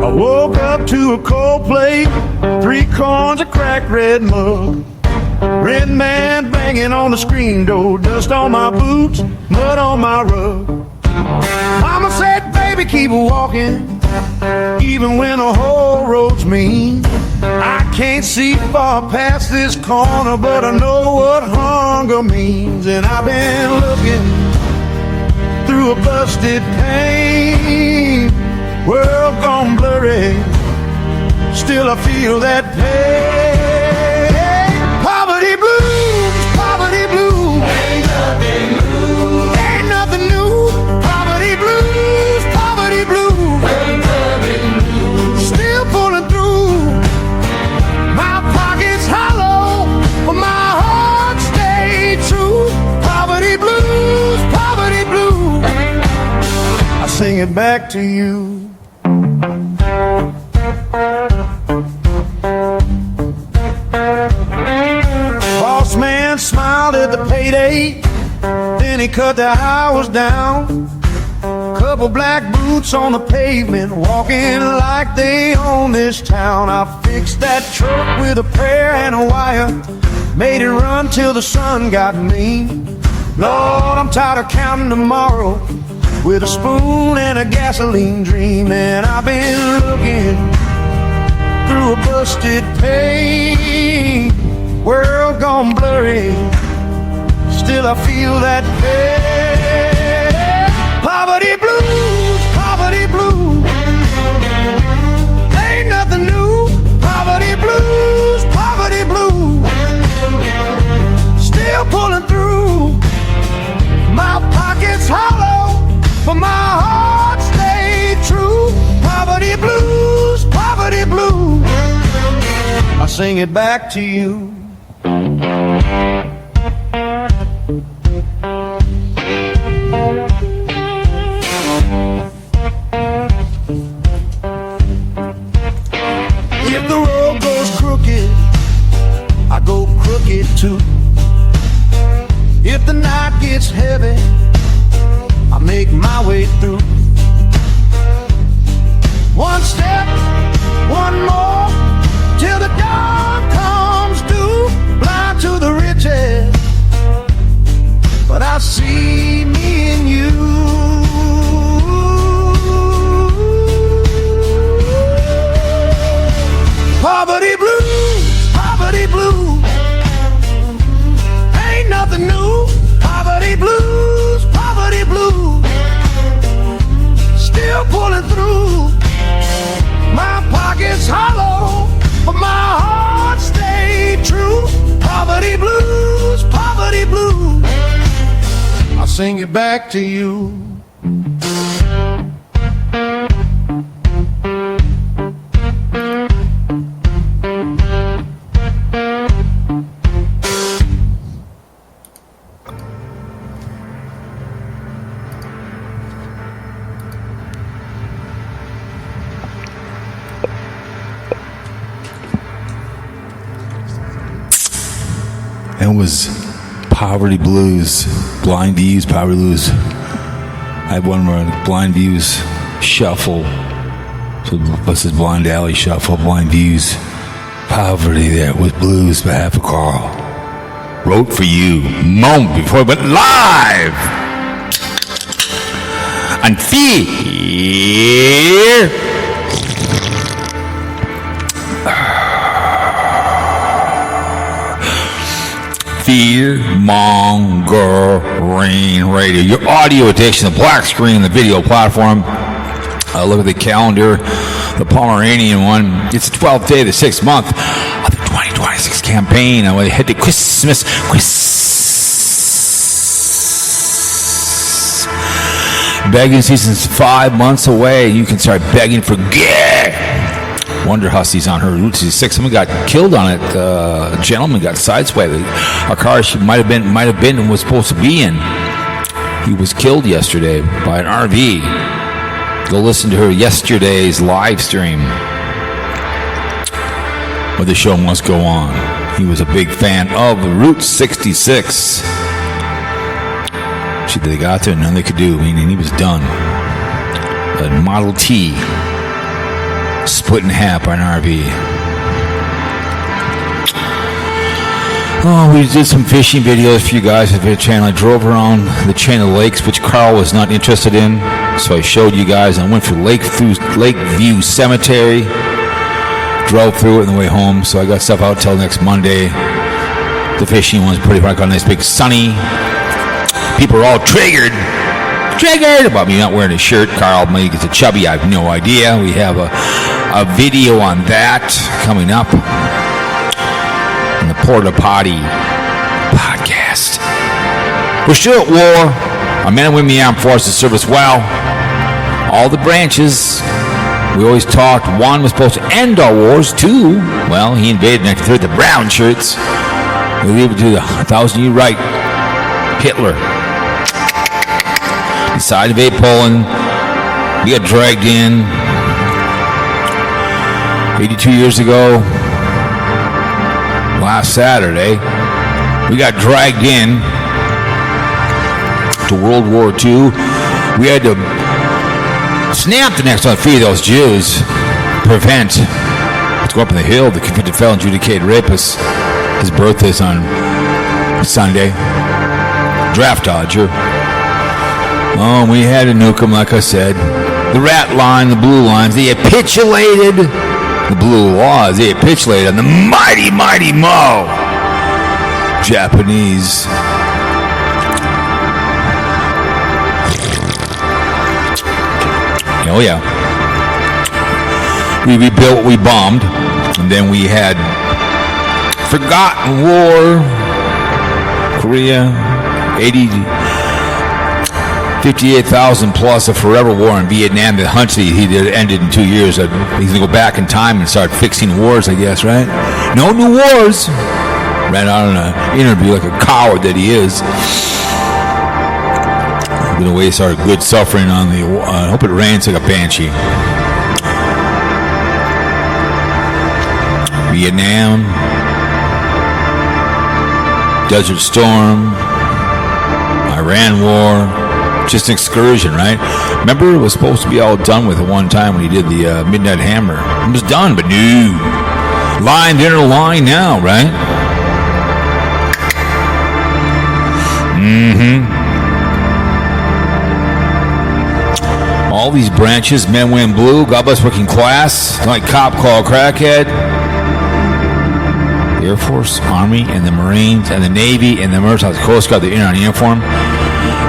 I woke up to a cold plate, 3 corns, a cracked red mug. Red man banging on the screen door, dust on my boots, mud on my rug. Mama said, baby, keep walking, even when the whole road's mean. I can't see far past this corner, but I know what hunger means. And I've been looking through a busted pane, world gone blurry, still I feel that pain. Poverty blues, poverty blues, ain't nothing new, ain't nothing new. Poverty blues, poverty blues, ain't nothing new. Still pulling through, my pockets hollow, but my heart stayed true. Poverty blues, poverty blues, I sing it back to you. Boss man smiled at the payday, then he cut the hours down. Couple black boots on the pavement, walking like they own this town. I fixed that truck with a prayer and a wire, made it run till the sun got mean. Lord, I'm tired of counting tomorrow with a spoon and a gasoline dream. And I've been looking through a busted pane, world gone blurry, still I feel that pain. Poverty blues, poverty blues, ain't nothing new. Poverty blues, poverty blues, still pulling through. My pockets hollow, but my heart stayed true. Poverty blues, poverty blues, I sing it back to you. If the road goes crooked, I go crooked too. If the night gets heavy, I make my way through. One step, one more, till the dawn comes due. Blind to the riches, but I see me in you. Poverty blues, poverty blues, ain't nothing new. Poverty blues, poverty blues, still pulling through. My pockets hollow, but my heart stayed true. Poverty blues, poverty blues, I'll sing it back to you. It was Poverty Blues, Blind Views, Poverty Blues. I had one more Blind Views Shuffle. So this is Blind Alley Shuffle, Blind Views. Poverty there with Blues, behalf of Karl. Wrote for you moment before it went live. And Fear. Fear-mongering radio. Your audio addiction, the black screen, the video platform. Look at the calendar, the Pomeranian one. It's the 12th day of the 6th month of the 2026 campaign. I want to head to Christmas. Begging season's 5 months away. You can start begging for gas. Wonder Hussey's on her Route 66. Someone got killed on it. A gentleman got sideswiped. A car she might have been and was supposed to be in. He was killed yesterday by an RV. Go listen to her yesterday's live stream. But the show must go on. He was a big fan of Route 66. They got there, nothing they could do. I mean, he was done. A Model T. split in half by an RV. Oh, we did some fishing videos for you guys at the channel. I drove around the chain of lakes, which Karl was not interested in, so I showed you guys. I went through Lakeview Cemetery, drove through it on the way home, so I got stuff out till next Monday. The fishing one's pretty fun. I got a nice big sunny. People are all triggered about me not wearing a shirt. Karl maybe gets a chubby, I have no idea. We have a video on that coming up in the Porta Potty podcast. We're still at war. Our men and women in the armed forces serve us well. All the branches. We always talked one was supposed to end our wars. Two, well, he invaded 1930, the brown shirts. We leave it to the 1,000-year right. Hitler decided to invade Poland. We got dragged in 82 years ago. Last Saturday, we got dragged in to World War II. We had to snap the necks on 3 of those Jews, prevent, let's go up on the hill, the convicted felon adjudicated rapist. His birthday's on Sunday. Draft dodger. Oh, we had to nuke him, like I said. The rat line, the blue lines, they capitulated. The blue laws, they capitulated on the mighty, mighty Mo. Japanese. Oh, yeah. We rebuilt what we bombed, and then we had forgotten war, Korea, 58,000 plus a forever war in Vietnam that Huntsley, he did ended in 2 years. He's going to go back in time and start fixing wars, I guess, right? No new wars. Ran out on an interview like a coward that he is. Going to waste our good suffering on the I hope it rains like a banshee. Vietnam. Desert Storm. Iran War. Just an excursion, right? Remember, it was supposed to be all done with at one time when he did the Midnight Hammer. It was done, but no. Line, the inner line now, right? All these branches, men, women, blue, God bless working class, like cop, call, crackhead. The Air Force, Army, and the Marines, and the Navy, and the Merchant Coast Guard, the inner on uniform.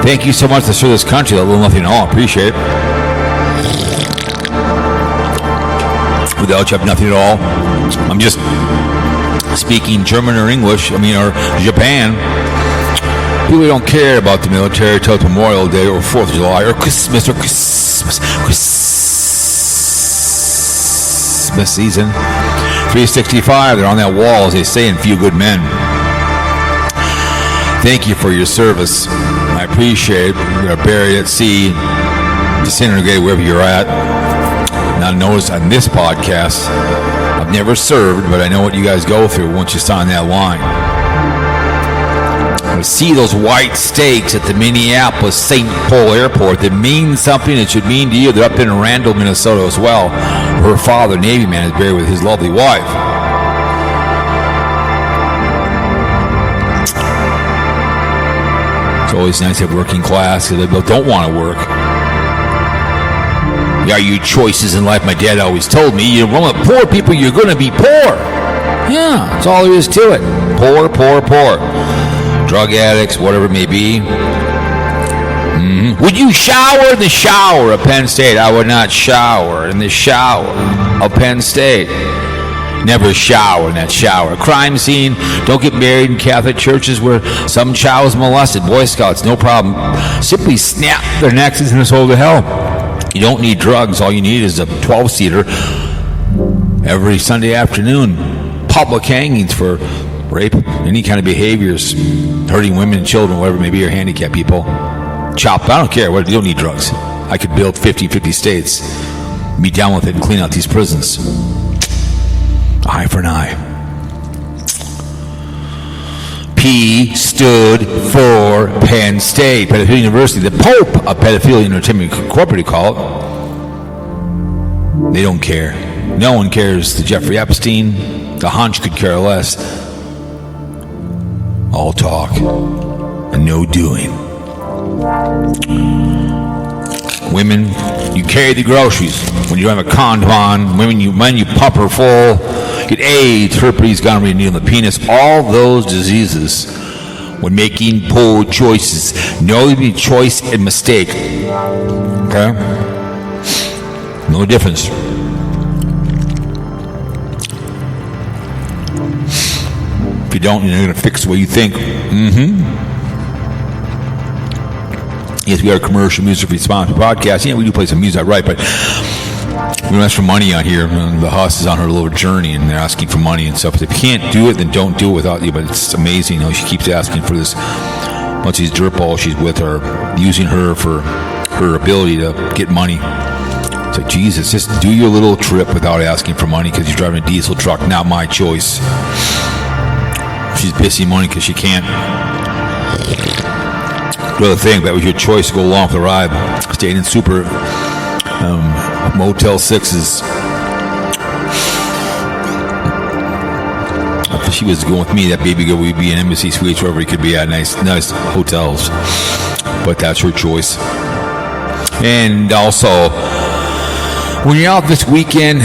Thank you so much to serve this country. A little nothing at all. Appreciate it. Without you, I have nothing at all. I'm just speaking German or English. I mean, or Japan. People don't care about the military till Memorial Day or 4th of July or Christmas season. 365. They're on that wall, as they say in Few Good Men. Thank you for your service. I appreciate it. You're buried at sea, disintegrated wherever you're at. Now, notice on this podcast, I've never served, but I know what you guys go through once you sign that line. I see those white stakes at the Minneapolis St. Paul Airport that mean something. It should mean to you. They're up in Randall, Minnesota as well. Her father, Navy man, is buried with his lovely wife. It's always nice to have working class because they don't want to work. You got your choices in life. My dad always told me, you run with poor people, you're going to be poor. Yeah, that's all there is to it. Poor, poor, poor. Drug addicts, whatever it may be. Would you shower in the shower of Penn State? I would not shower in the shower of Penn State. Never shower in that shower. Crime scene. Don't get married in Catholic churches where some child is molested. Boy Scouts, no problem. Simply snap their necks and send to hell. You don't need drugs. All you need is a 12-seater every Sunday afternoon. Public hangings for rape, any kind of behaviors, hurting women and children, whatever it may be, or handicapped people. Chop. I don't care. You don't need drugs. I could build 50 states. Be down with it and clean out these prisons. Eye for an eye. P stood for Penn State, Pedophilia University. The Pope of Pedophilia Entertainment Incorporated call it. They don't care. No one cares to Jeffrey Epstein. The hunch could care less. All talk and no doing. Women, you carry the groceries when you don't have a condom on. Women, you pump her full. Get AIDS, herpes, gonorrhea, needle in the penis. All those diseases when making poor choices. Know between choice and mistake. Okay? No difference. If you don't, you're going to fix the way you think. Yes, we are a commercial music responsive podcast. Yeah, we do play some music, right? But we don't ask for money on here. The Huss is on her little journey, and they're asking for money and stuff. If you can't do it, then don't do it without you. But it's amazing, she keeps asking for this. Once these dirtballs she's with are using her for her ability to get money. It's like, Jesus, just do your little trip without asking for money because you're driving a diesel truck. Not my choice. She's pissing money because she can't. The other thing, that was your choice to go along for the ride. Staying in super Motel 6s. If she was going with me, that baby girl would be in Embassy Suites, wherever he could be at, nice hotels. But that's her choice. And also, when you're out this weekend,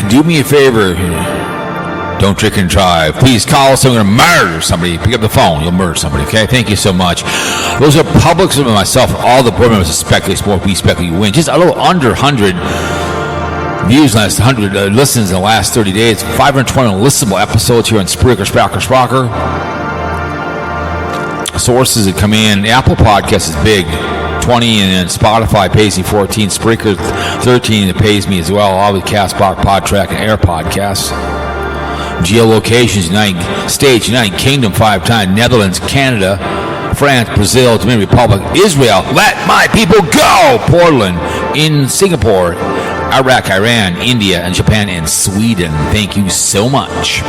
do me a favor. Don't drink and drive. Please call us. I'm going to murder somebody. Pick up the phone. You'll murder somebody. Okay? Thank you so much. Those are publics of myself, all the board members of Speculate Sport. We Speculate, you win. Just a little under 100 views last 100 listens in the last 30 days. 520 listenable episodes here on Spreaker. Sources that come in. Apple Podcast is big. 20, and then Spotify pays me 14. Spreaker 13. It pays me as well. All the Castbox, Podtrack, and Air Podcasts. Geolocations, United States, United Kingdom 5 times, Netherlands, Canada, France, Brazil, Dominican Republic, Israel, let my people go! Portland, in Singapore, Iraq, Iran, India, and Japan, and Sweden. Thank you so much.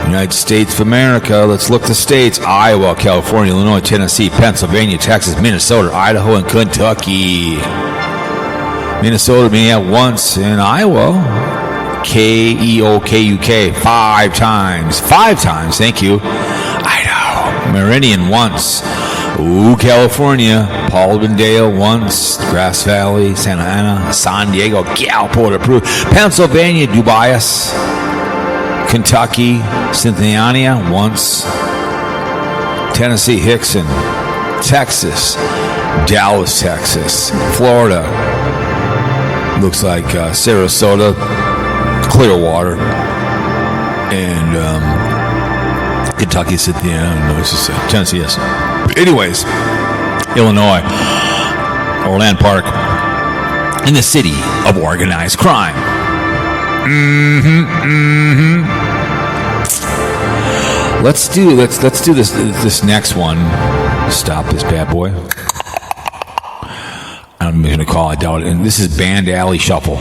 United States of America, let's look the states. Iowa, California, Illinois, Tennessee, Pennsylvania, Texas, Minnesota, Idaho, and Kentucky. Minnesota being at once, in Iowa, Keokuk 5 times. 5 times, thank you. Idaho. Meridian once. Ooh, California. Paulbendale once. Grass Valley, Santa Ana, San Diego, Cowpote approved. Pennsylvania, Dubaias. Kentucky, Cincinnati once. Tennessee, Hickson. Texas, Dallas, Texas. Florida, looks like Sarasota, Clearwater, and Kentucky, Tennessee, yes. Anyways, Illinois, Orland Park, in the city of organized crime. Let's do this next one. Stop this bad boy. I'm going to call it down. And this is Band Alley Shuffle.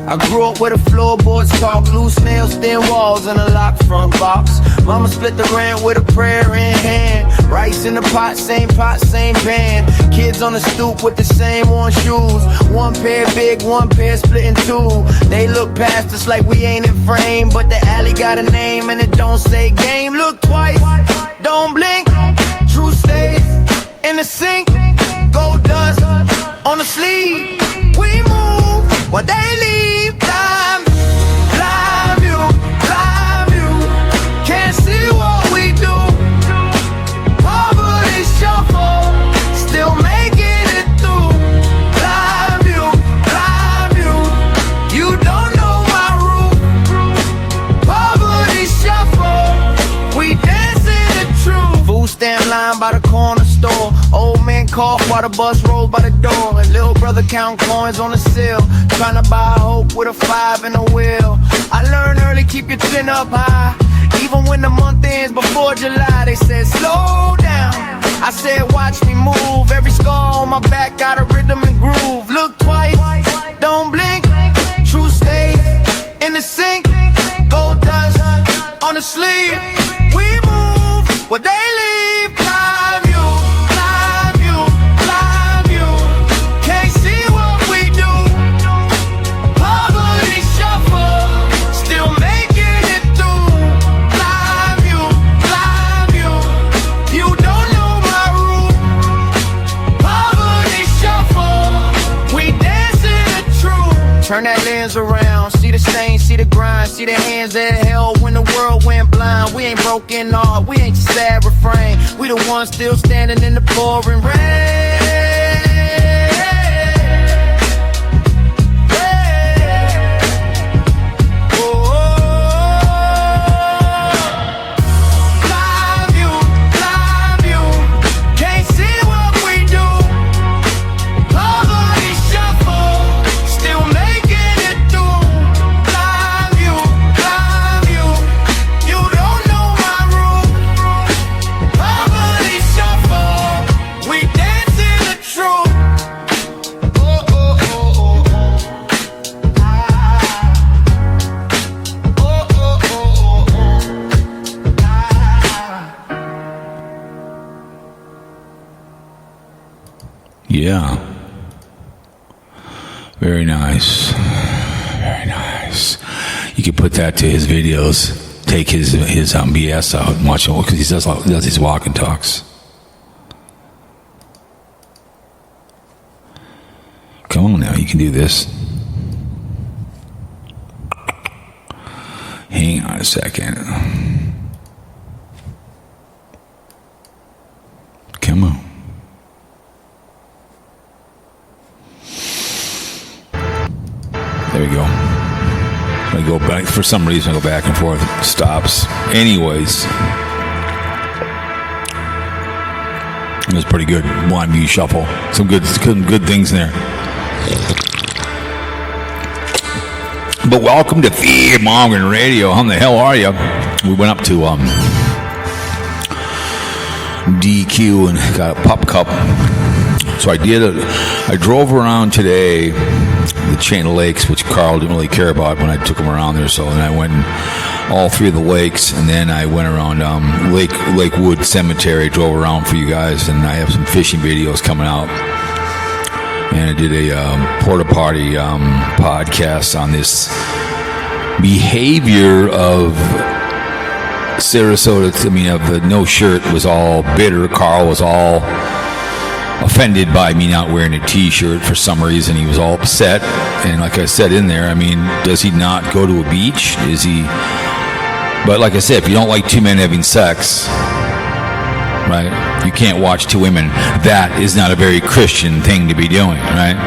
I grew up where the floorboards talk, loose nails, thin walls, and a locked front box. Mama split the rent with a prayer in hand. Rice in the pot, same pan. Kids on the stoop with the same worn shoes. One pair big, one pair split in two. They look past us like we ain't in frame, but the alley got a name and it don't say game. Look twice, don't blink. True stays in the sink. Gold dust on the sleeve. We move while they leave. Time, climb you. Can't see what we do. Poverty shuffle, still making it through. Climb you. You don't know my route. Poverty shuffle, we dancing the truth. Food stand line by the corner store. Old man cough while the bus rolls by the door. And little brother count coins on the sill, trying to buy hope with a 5 and a wheel. I learned early, keep your chin up high. Even when the month ends before July, they said slow down. I said watch me move. Every scar on my back got a rhythm and groove. Look twice, don't blink. True stays in the sink. Gold dust sleep. We move what they leave. Climb you, climb you, climb you. Can't see what we do. Poverty shuffle, still making it through. Climb you, climb you. You don't know my route. Poverty shuffle, we dancing the truth. Turn that lens around, see the stain, see the grind, see the hands that held when the world went blind. We ain't broken heart, we ain't your sad refrain. We the ones still standing in the pouring rain. Yeah. Very nice. Very nice. You could put that to his videos. Take his BS out and watch him because he does his walk and talks. Come on now, you can do this. Hang on a second. Come on. There we go. I go back for some reason. I go back and forth. It stops. Anyways, it was pretty good. Blind View Shuffle. Some good things in there. But welcome to Fear Mongering Radio. How the hell are you? We went up to DQ and got a pup cup. So I drove around today the chain of lakes, which Karl didn't really care about when I took him around there. So then I went all three of the lakes, and then I went around Lakewood Cemetery, drove around for you guys, and I have some fishing videos coming out. And I did a porta potty podcast on this behavior of Sarasota. Of the no shirt was all bitter. Karl was all offended by me not wearing a t-shirt for some reason. He was all upset, and like I said in there, does he not go to a beach? Is he? But like I said, if you don't like two men having sex, right, you can't watch two women. That is not a very Christian thing to be doing, right?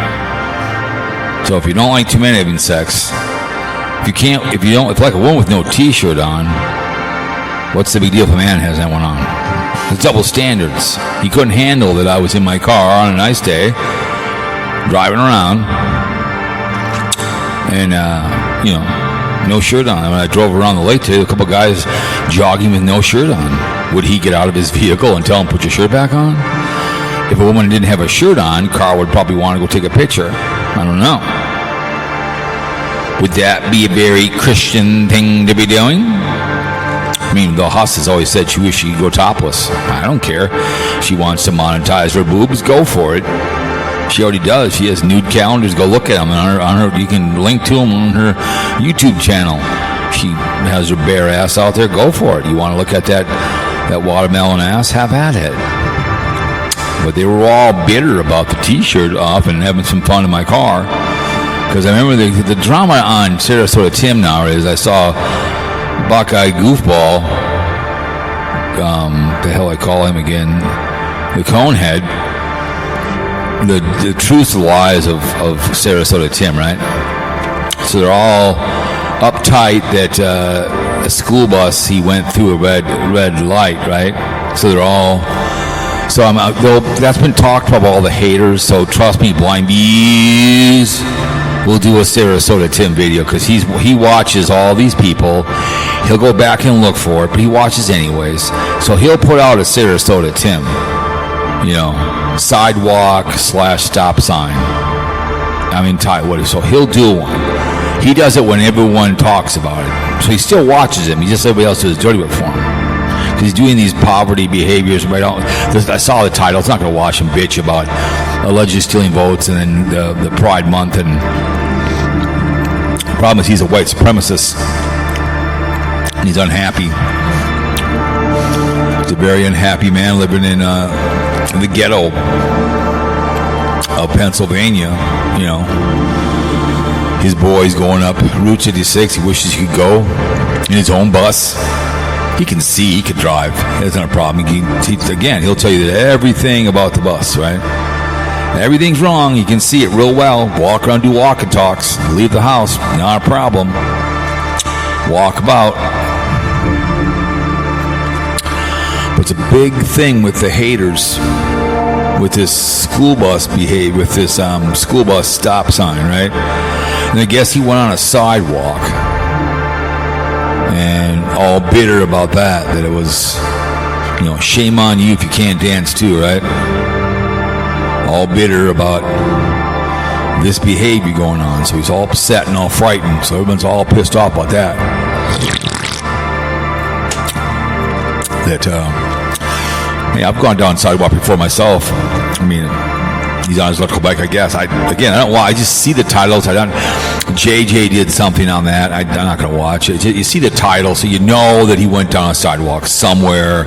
So if you don't like two men having sex, if like a woman with no t-shirt on, what's the big deal if a man has that one on? It's double standards. He couldn't handle that I was in my car on a nice day, driving around, and, no shirt on. When I drove around the lake today, a couple guys jogging with no shirt on. Would he get out of his vehicle and tell him, put your shirt back on? If a woman didn't have a shirt on, Karl would probably want to go take a picture. I don't know. Would that be a very Christian thing to be doing? The Huss has always said she wished she could go topless. I don't care. She wants to monetize her boobs, go for it. She already does. She has nude calendars. Go look at them. On her, you can link to them on her YouTube channel. She has her bare ass out there. Go for it. You want to look at that watermelon ass? Have at it. But they were all bitter about the t-shirt off and having some fun in my car. Because I remember the drama on Sarasota Tim now is I saw Buckeye Goofball, the hell I call him again, the Conehead, the truths and lies of Sarasota Tim, right? So they're all uptight that a school bus, he went through a red light, right? So they're all, that's been talked about all the haters, so trust me, Blind Bees, we'll do a Sarasota Tim video because he watches all these people. He'll go back and look for it, but he watches anyways. So he'll put out a Sarasota Tim, sidewalk /stop sign. So he'll do one. He does it when everyone talks about it. So he still watches him. He just everybody else does dirty work for him. Because he's doing these poverty behaviors. Right out. I saw the title. It's not going to watch him bitch about allegedly stealing votes and then the Pride Month. And the problem is he's a white supremacist. And he's unhappy. He's a very unhappy man living in the ghetto of Pennsylvania. You know, his boy's going up Route 66. He wishes he could go in his own bus. He can see, he can drive. That's not a problem. He'll tell you that everything about the bus, right? Everything's wrong. You can see it real well. Walk around, do walk and talks. Leave the house, not a problem. Walk about. But it's a big thing with the haters, with this school bus with this school bus stop sign, right? And I guess he went on a sidewalk. And all bitter about that it was, shame on you if you can't dance too, right? All bitter about this behavior going on. So he's all upset and all frightened. So everyone's all pissed off about that. I've gone down sidewalk before myself. I mean, he's on his electrical bike, I guess. I don't watch. I just see the titles. JJ did something on that. I'm not going to watch it. You see the title, so you know that he went down a sidewalk somewhere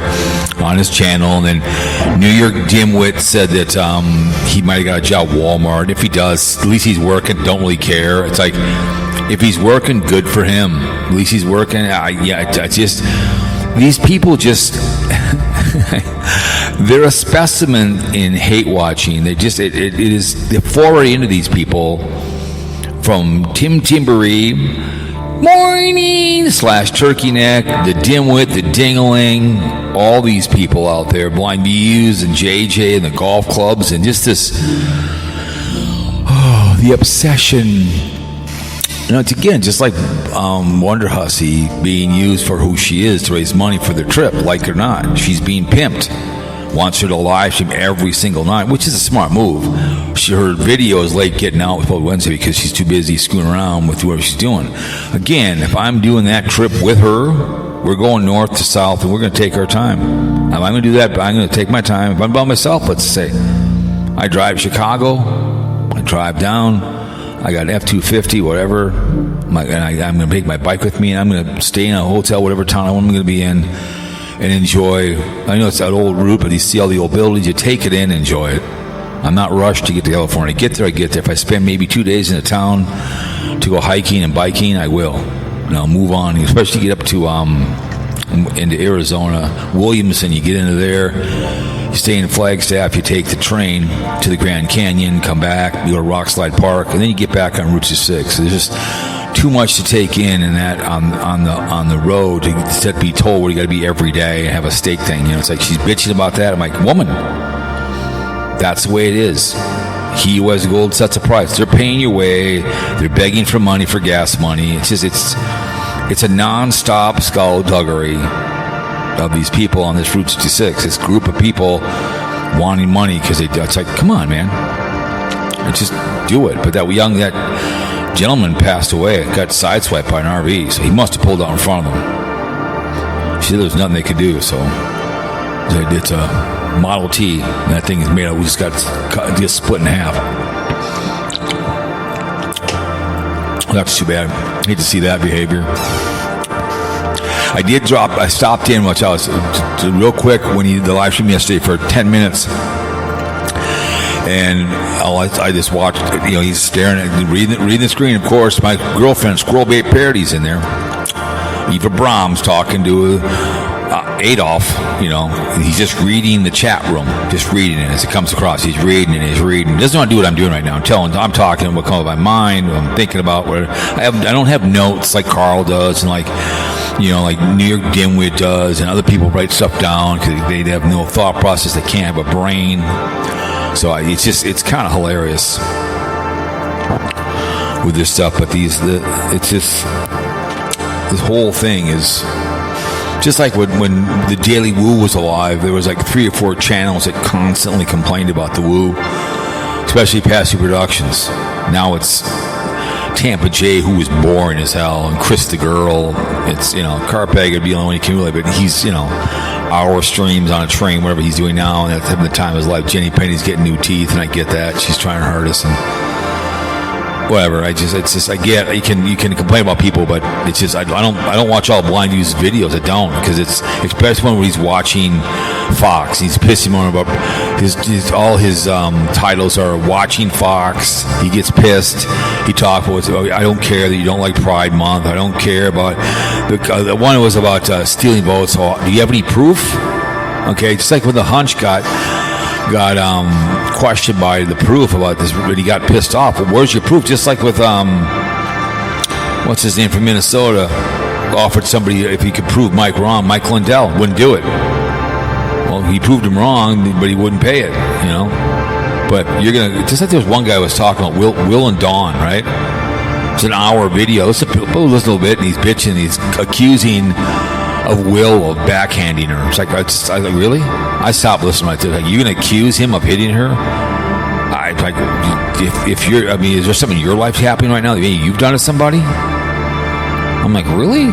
on his channel. And then New York Dimwit said that he might have got a job at Walmart. If he does, at least he's working. Don't really care. It's like, if he's working, good for him. At least he's working. It's just, these people just... they're a specimen in hate watching. They just they're foray into these people, from Tim Timbery, morning / Turkey Neck, the Dimwit, the Dingling, all these people out there, Blind Muse and JJ and the golf clubs, and just this the obsession. It's again just like Wonder Hussy being used for who she is to raise money for their trip, like it or not. She's being pimped. Wants her to live stream every single night, which is a smart move. Her video is late getting out with Wednesday because she's too busy screwing around with whoever she's doing. Again, if I'm doing that trip with her, we're going north to south and we're going to take our time. If I'm going to do that, I'm going to take my time. If I'm by myself, let's say, I drive Chicago, I drive down, I got an F-250, whatever, and I'm going to take my bike with me, and I'm going to stay in a hotel, whatever town I'm going to be in, and enjoy. I know it's that old route, but you see all the old buildings, you take it in, enjoy it. I'm not rushed to get to California. Get there, I get there. If I spend maybe 2 days in a town to go hiking and biking, I will. And I'll move on, especially get up to into Arizona, Williamson, you get into there. You stay in Flagstaff, you take the train to the Grand Canyon, come back, you go to Rockslide Park, and then you get back on Route 6. There's just too much to take in that on the road to be told where you got to be every day and have a steak thing. It's like she's bitching about that. I'm like, woman, that's the way it is. He who has gold sets a price. They're paying your way. They're begging for money, for gas money. It's a non-stop skullduggery of these people on this Route 66, this group of people wanting money because it's like, come on, man, just do it. But that gentleman passed away, got sideswiped by an RV, so he must have pulled out in front of him. She said there was nothing they could do, so it's a Model T, and that thing is made out. We just got just split in half. That's too bad. I hate to see that behavior. I stopped in, which I was real quick when the live stream yesterday for 10 minutes. And I just watched, he's staring at, reading the screen, of course. My girlfriend, Squirrel Bait Parody's in there. Eva Brahms talking to Adolf, he's just reading the chat room, just reading it as it comes across. He's reading it, He doesn't want to do what I'm doing right now. I'm talking what comes to my mind, what I'm thinking about. I don't have notes like Karl does, and like New York Dimwit does, and other people write stuff down because they have no thought process. They can't have a brain. So it's kind of hilarious with this stuff. But this whole thing is just like when the Daily Woo was alive. There was like 3 or 4 channels that constantly complained about the Woo, especially Patsy Productions. Now it's Tampa J, who was boring as hell, and Chris the Girl. It's, Carpeg would be the only one he can relate, but he's, hour streams on a train, whatever he's doing now, and that's having the time of his life. Jenny Penny's getting new teeth, and I get that. She's trying her hardest, and whatever. I get, you can complain about people, but it's just, I don't watch all Blind View's videos. I don't, because it's, especially when he's watching Fox. He's pissing on about all his titles are watching Fox. He gets pissed. He talks about, I don't care that you don't like Pride Month. I don't care about the one was about stealing votes. So, do you have any proof? Okay, just like when the Hunch got questioned by the proof about this, but he got pissed off. Well, where's your proof? Just like with what's his name from Minnesota, offered somebody if he could prove Mike wrong. Mike Lindell wouldn't do it. Well, he proved him wrong, but he wouldn't pay it. But you're gonna, just like there was one guy was talking about Will and Dawn, right? It's an hour video. Listen a little bit, and he's bitching. He's accusing of Will of backhanding her. It's like, I really? I stopped listening to it. Like, you gonna accuse him of hitting her? If you're, is there something in your life happening right now that maybe you've done to somebody? I'm like, really?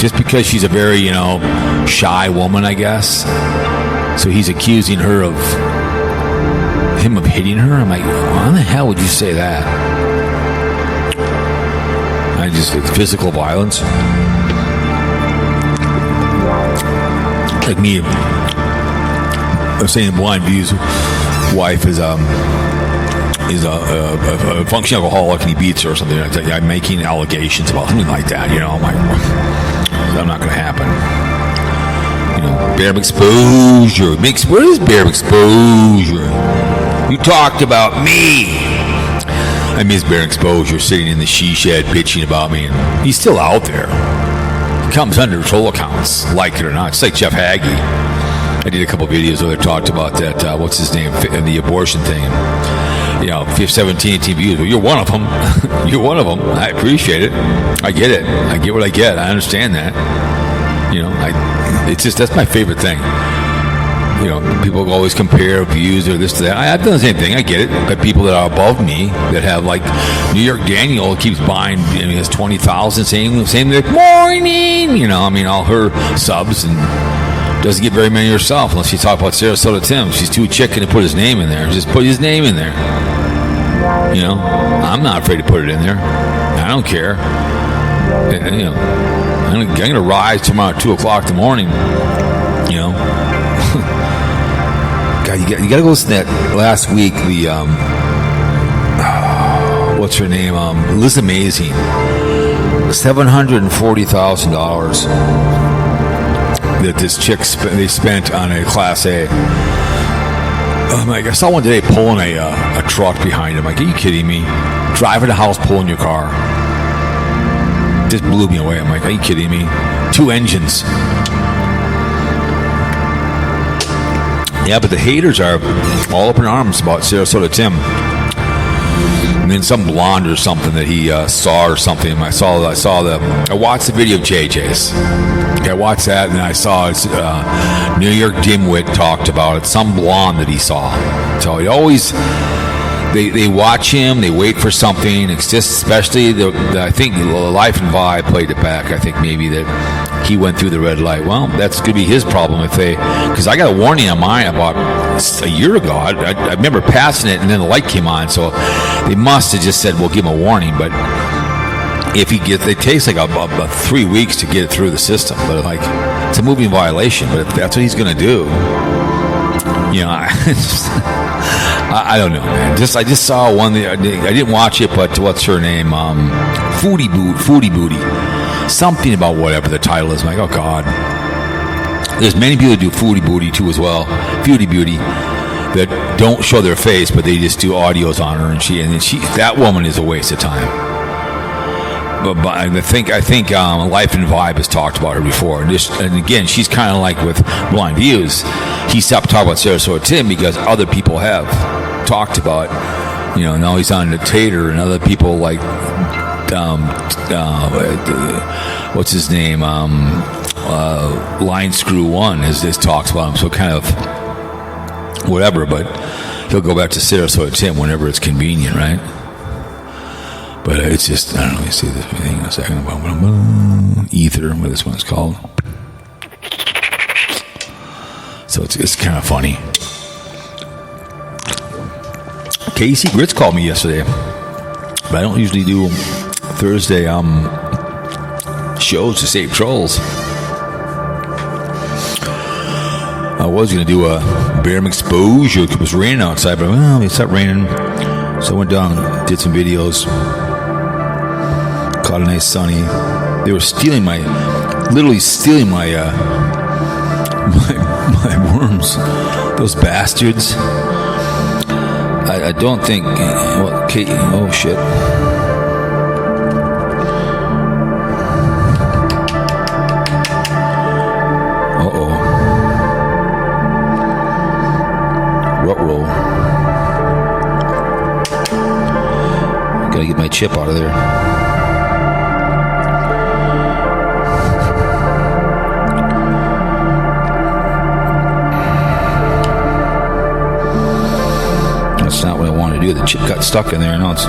Just because she's a very, shy woman, I guess. So he's accusing her of him of hitting her. I'm like, why the hell would you say that? It's physical violence. Like me, I was saying Blind View's wife is a functioning alcoholic, and he beats her or something. I'm making allegations about something like that. I'm like, that's not going to happen. Bare exposure. What is bare exposure? You talked about me. I miss bare exposure, sitting in the she shed bitching about me, and he's still out there. He comes under troll accounts, like it or not. It's like Jeff Hagee. I did a couple videos where they talked about that, what's his name, the abortion thing. 17 views. Well, you're one of them. You're one of them. I appreciate it. I get it. I get what I get. I understand that. It's just, that's my favorite thing. People always compare views or this to that. I've done the same thing. I get it. But people that are above me that have, like, New York Daniel keeps buying, he has 20,000 saying like, morning, all her subs, and doesn't get very many herself unless you talk about Sarasota Tim. She's too chicken to put his name in there. Just put his name in there. I'm not afraid to put it in there. I don't care. I'm going to rise tomorrow at 2 o'clock in the morning. God, you got to go listen to that last week. The what's her name? Liz Amazing. $740,000 that this chick they spent on a Class A. I saw one today pulling a truck behind him. Like, are you kidding me? Driving to the house, pulling your car. Just blew me away. I'm like, are you kidding me? 2 engines. Yeah, but the haters are all up in arms about Sarasota Tim. And then some blonde or something that he saw or something. I watched the video of JJ's. I watched that, and then I saw New York Dimwit talked about it. Some blonde that he saw. So he always, they watch him. They wait for something. It's just, especially I think Life and Vi played it back. I think maybe that he went through the red light. Well, that's going to be his problem because I got a warning on mine about a year ago. I remember passing it, and then the light came on. So they must have just said, we'll give him a warning. But if it takes like about 3 weeks to get it through the system. But it's a moving violation. But if that's what he's going to do, I don't know, man. I just saw one. I didn't watch it, but what's her name? Foodie Booty. Something about whatever the title is. I'm like, oh God. There's many people that do Foodie Booty too as well. Foodie Beauty that don't show their face, but they just do audios on her, and that woman is a waste of time. But I think Life and Vibe has talked about her before, and again, she's kind of like with Blind Views. He stopped talking about Sarasota Tim because other people have talked about, now he's on the Tater, and other people like, what's his name? Line Screw One has talks about him, so kind of whatever. But he'll go back to Sarasota Tim whenever it's convenient, right? But it's just, I don't know, let me see this thing in a second. Ether, what this one's called. So it's kind of funny. Casey Grits called me yesterday, but I don't usually do Thursday shows to save trolls. I was going to do a Bear exposure. It was raining outside, but it stopped raining. So I went down and did some videos. Caught a nice sunny. They were literally stealing my worms. Those bastards. I don't think. Well, Kate. Oh shit. Roll. Gotta get my chip out of there. That's not what I wanted to do. The chip got stuck in there. Now it's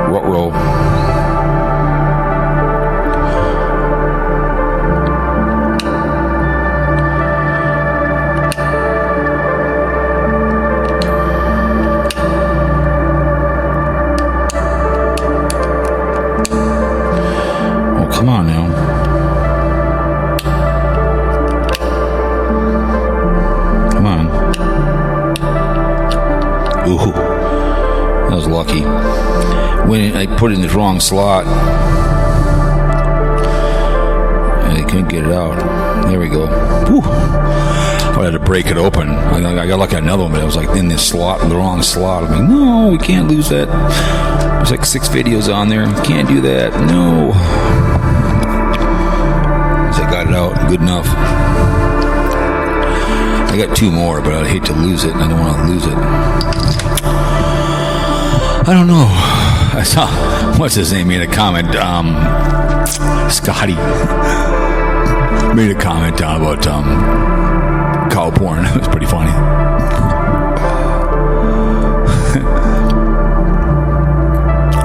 roll. Come on now. Come on. Ooh. That was lucky. When I put it in the wrong slot, and I couldn't get it out. There we go. Whew. I had to break it open. I got like another one, but it was like in this slot, in the wrong slot. I'm like, no, we can't lose that. There's like 6 videos on there. Can't do that. No. I got it out good enough. I got 2 more, but I'd hate to lose it. I don't want to lose it. I don't know. I saw, what's his name, made a comment. Scotty made a comment down about cow porn. It was pretty funny.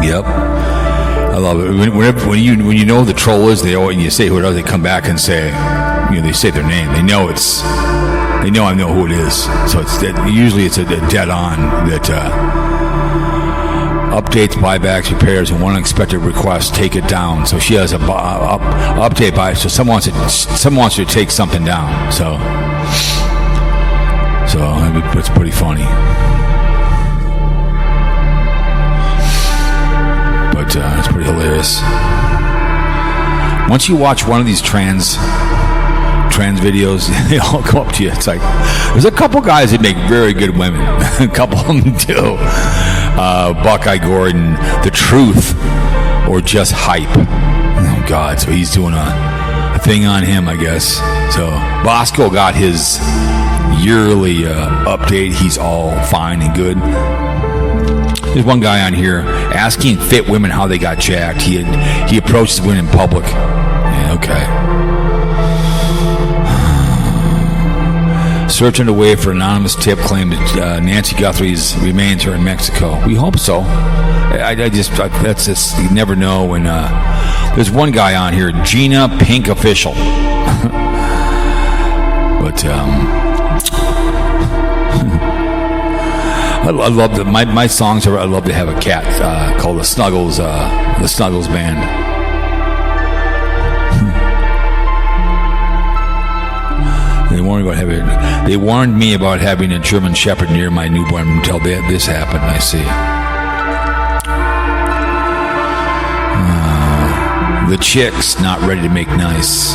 Yep. I love it. When you know who the troll is, you say who it is, they come back and say, they say their name. They know I know who it is. So usually it's a dead on that updates, buybacks, repairs, and one unexpected request, take it down. So she has a update by, so someone wants to take something down. So it's pretty funny. It's pretty hilarious. Once you watch one of these trans videos, they all go up to you. It's like, there's a couple guys that make very good women. A couple of them do. Buckeye Gordon, The Truth, or just Hype. Oh, God. So he's doing a thing on him, I guess. So Bosco got his yearly update. He's all fine and good. There's one guy on here asking fit women how they got jacked. He approached women in public. Yeah, okay. Searching away for anonymous tip claimed that Nancy Guthrie's remains are in Mexico. We hope so. That's just, you never know. When there's one guy on here, Gina Pink Official. But I love my songs. I love to have a cat called the Snuggles Band. They warned me about having a German Shepherd near my newborn until this happened. I see. The chick's not ready to make nice.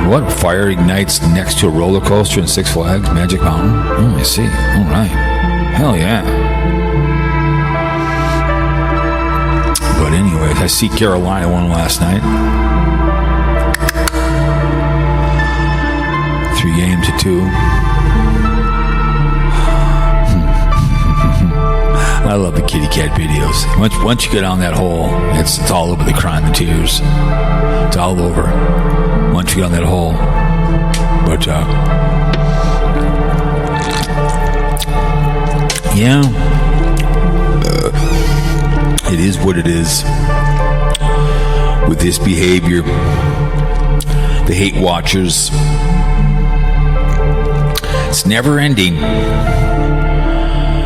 What? Fire ignites next to a roller coaster in Six Flags Magic Mountain? Oh, I see. All right. Hell yeah. But anyways, I see Carolina won last night. 3-2. I love the kitty cat videos. Once you get on that hole, it's all over the crying and tears. It's all over. Once you get on that hole. But yeah, it is what it is with this behavior. The hate watchers. It's never ending.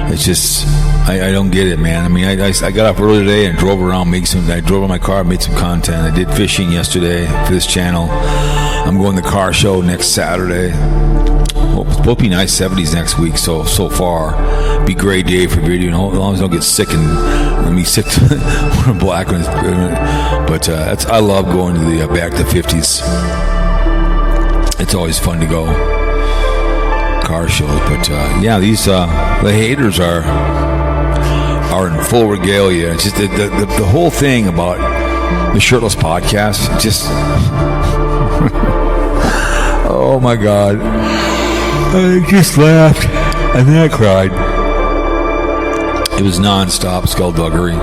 It's just, I don't get it, man. I mean, I got up early today and drove around, I drove in my car, made some content. I did fishing yesterday for this channel. I'm going to the car show next Saturday. Well, it's supposed to be nice 70s next week, so far. Be a great day for video, as long as I don't get sick and me sick when I'm black. But I love going to the back to 50s. It's always fun to go. Car shows, but yeah, these the haters are in full regalia. It's just the whole thing about the Shirtless podcast. Just oh my god, I just laughed and then I cried. It was non-stop skullduggery,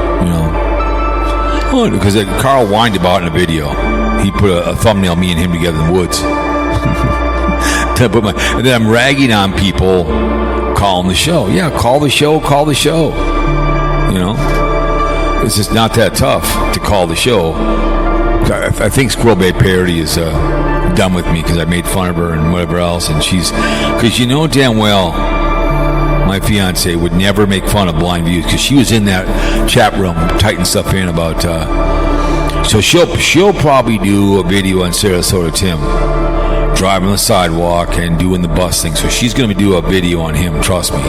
because Karl whined about in a video. He put a thumbnail, me and him together in the woods. And then I'm ragging on people calling the show. Yeah, call the show. It's just not that tough to call the show. I think Squirrel Bay Parody is done with me because I made fun of her and whatever else. And because damn well my fiance would never make fun of blind views because she was in that chat room typing stuff in about. So she'll probably do a video on Sarasota Tim. Driving on the sidewalk and doing the bus thing. So she's going to do a video on him, trust me.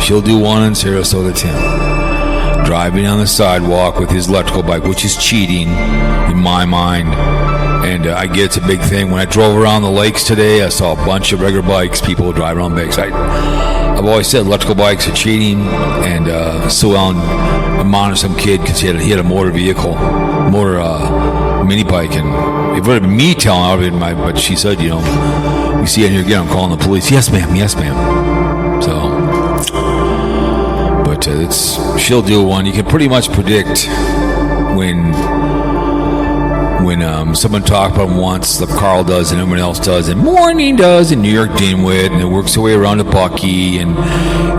She'll do one on Sarasota Tim. Driving on the sidewalk with his electrical bike, which is cheating in my mind. And I get it's a big thing. When I drove around the lakes today, I saw a bunch of regular bikes, people driving around bikes. I've always said electrical bikes are cheating. And so I monitored some kid because he had a motor mini bike, and it would have been me telling her, but she said, you see it here again, I'm calling the police. Yes, ma'am. So, but she'll do one. You can pretty much predict when someone talks about them once, like Karl does, and everyone else does, and Morning does, and New York Dinwiddie, and it works their way around to Bucky, and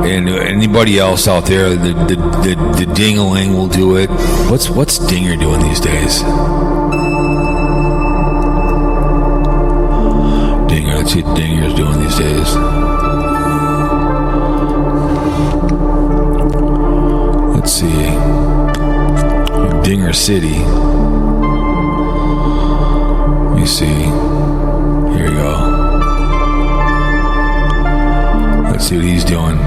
anybody else out there, the ding-a-ling will do it. What's Dinger doing these days? Let's see what Dinger's doing these days. Let's see. Dinger City. Let me see. Here you go. Let's see what he's doing.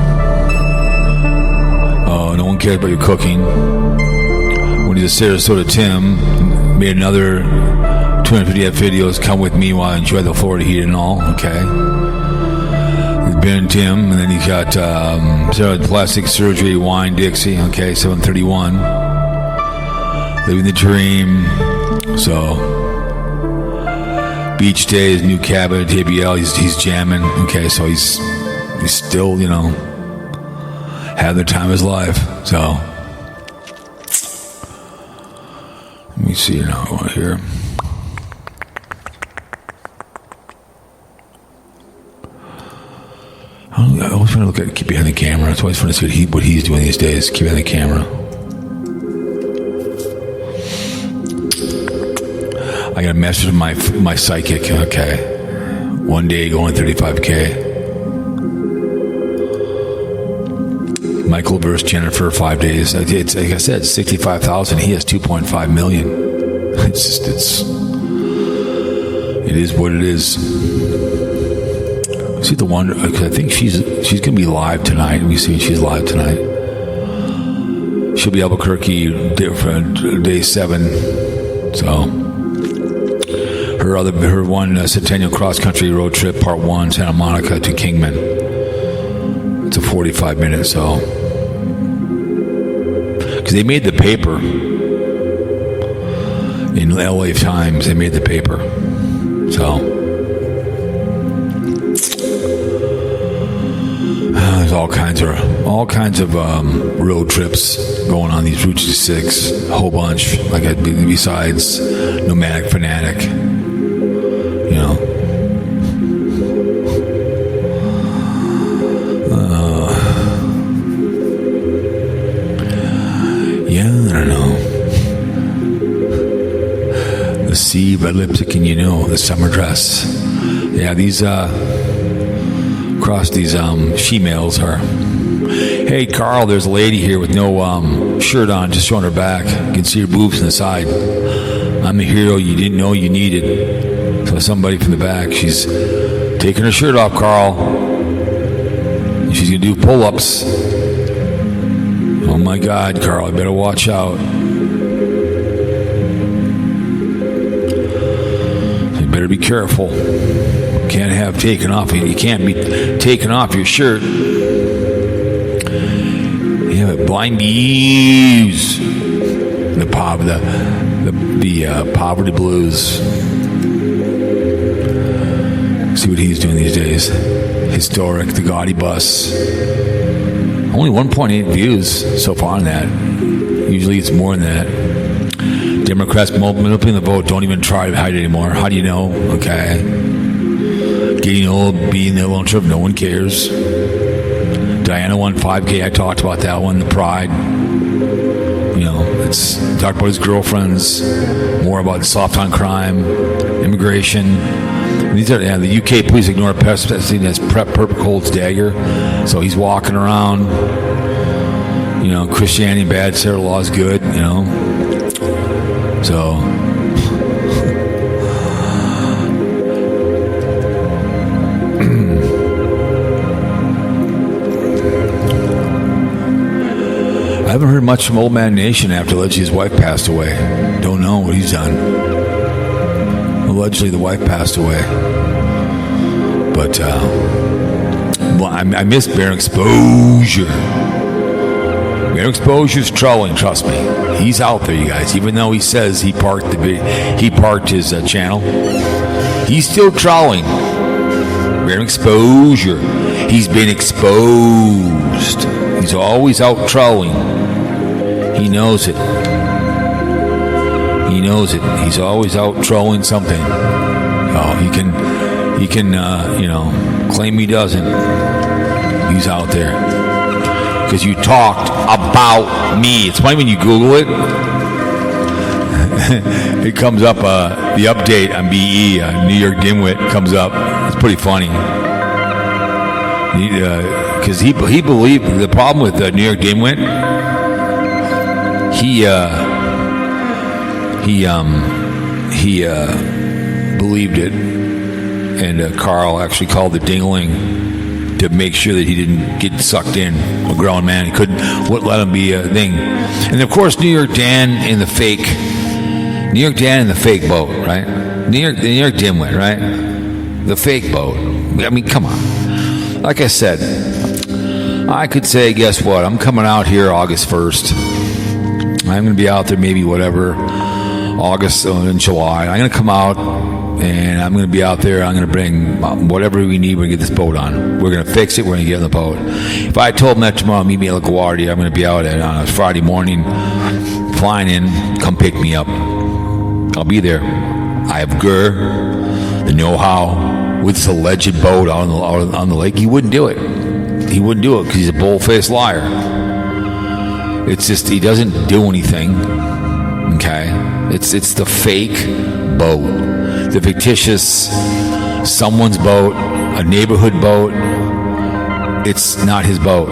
Oh, no one cares about your cooking. When he's a Sarasota Tim, made another 250 videos. Come with me while I enjoy the Florida heat and all. Okay. Ben and Tim, and then you got plastic surgery, Wine Dixie. Okay, 731. Living the dream. So Beach Day, his new cabin at JBL. He's jamming. Okay, so he's still having the time of his life. So let me see now here. I always want to look at keep behind the camera. It's always fun to see what he's doing these days. Keep behind the camera. I got a message from my psychic. Okay, one day going 35K. Michael versus Jennifer, 5 days. It's like I said, 65,000. He has 2.5 million. It is what it is. See the wonder, because I think she's going to be live tonight. Let me see if she's live tonight. She'll be Albuquerque day 7. So her one Centennial cross country road trip, part 1, Santa Monica to Kingman. It's a 45 minute. So because they made the paper in LA Times, they made the paper. So. There's all kinds of road trips going on these Route 6, a whole bunch. Besides Nomadic Fanatic, Yeah, I don't know. The sea, red lipstick, and the summer dress. Yeah, these she-males are. Hey, Karl, there's a lady here with no shirt on, just showing her back. You can see her boobs on the side. I'm a hero you didn't know you needed. So somebody from the back, she's taking her shirt off, Karl. And she's going to do pull-ups. Oh, my God, Karl, I better watch out. You better be careful. Can't have taken off. You can't be taking off your shirt. Yeah, blind views. The poverty blues. See what he's doing these days. Historic, the gaudy bus. Only 1.8 views so far on that. Usually it's more than that. Democrats manipulating the vote. Don't even try to hide it anymore. How do you know? Okay. Getting old, being the launcher of no one cares. Diana won 5K. I talked about that one. The pride. It's talk about his girlfriends. More about soft on crime, immigration. These are the UK police ignore Pesticine as Purple holds dagger. So he's walking around. Christianity bad, Sarah Law's good. So. I haven't heard much from Old Man Nation after allegedly his wife passed away. Don't know what he's done. Allegedly the wife passed away. But, I miss Bear Exposure. Bear Exposure's trolling, trust me. He's out there, you guys. Even though he says he parked his channel, he's still trolling. Bear Exposure. He's been exposed. He's always out trolling. He knows it. He knows it. He's always out trolling something. Oh, he can, claim he doesn't. He's out there. Because you talked about me. It's funny when you Google it. It comes up, the update on BE, New York Dimwit comes up. It's pretty funny. Because he believed the problem with New York Dimwit. He believed it, and Karl actually called the dingling to make sure that he didn't get sucked in. A grown man, he wouldn't let him be a thing. And of course, New York Dan in the fake boat, right? The New York Dimwit, right? The fake boat. I mean, come on. Like I said, I could say, guess what? I'm coming out here August 1st. I'm going to be out there maybe August and July. I'm going to come out and I'm going to be out there. I'm going to bring whatever we need. We're going to get this boat on. We're going to fix it. We're going to get on the boat. If I told them that tomorrow, meet me at LaGuardia, I'm going to be out on a Friday morning, flying in, come pick me up. I'll be there. I have the know-how with this alleged boat out on the lake. He wouldn't do it. He wouldn't do it because he's a bull-faced liar. It's just he doesn't do anything. Okay, it's the fake boat, the fictitious someone's boat, a neighborhood boat. It's not his boat.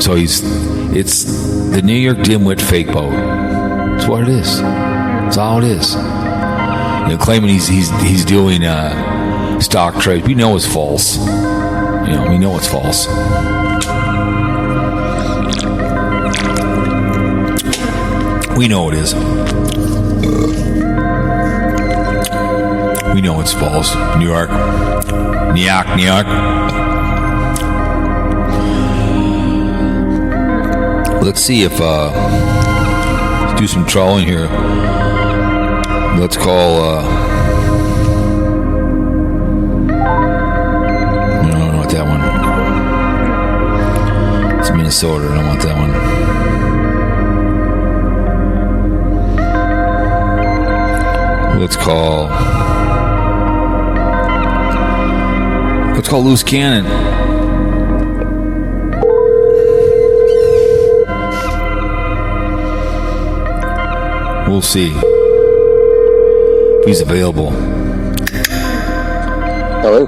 So it's the New York Dimwit fake boat. That's what it is. That's all it is. Claiming he's doing stock trade. We know it's false. We know it's false. We know it is. We know it's false. New York. Let's see if let's do some trolling here. Let's call I don't want that one. It's Minnesota. I don't want that one. Let's call Loose Cannon. We'll see if he's available. Hello.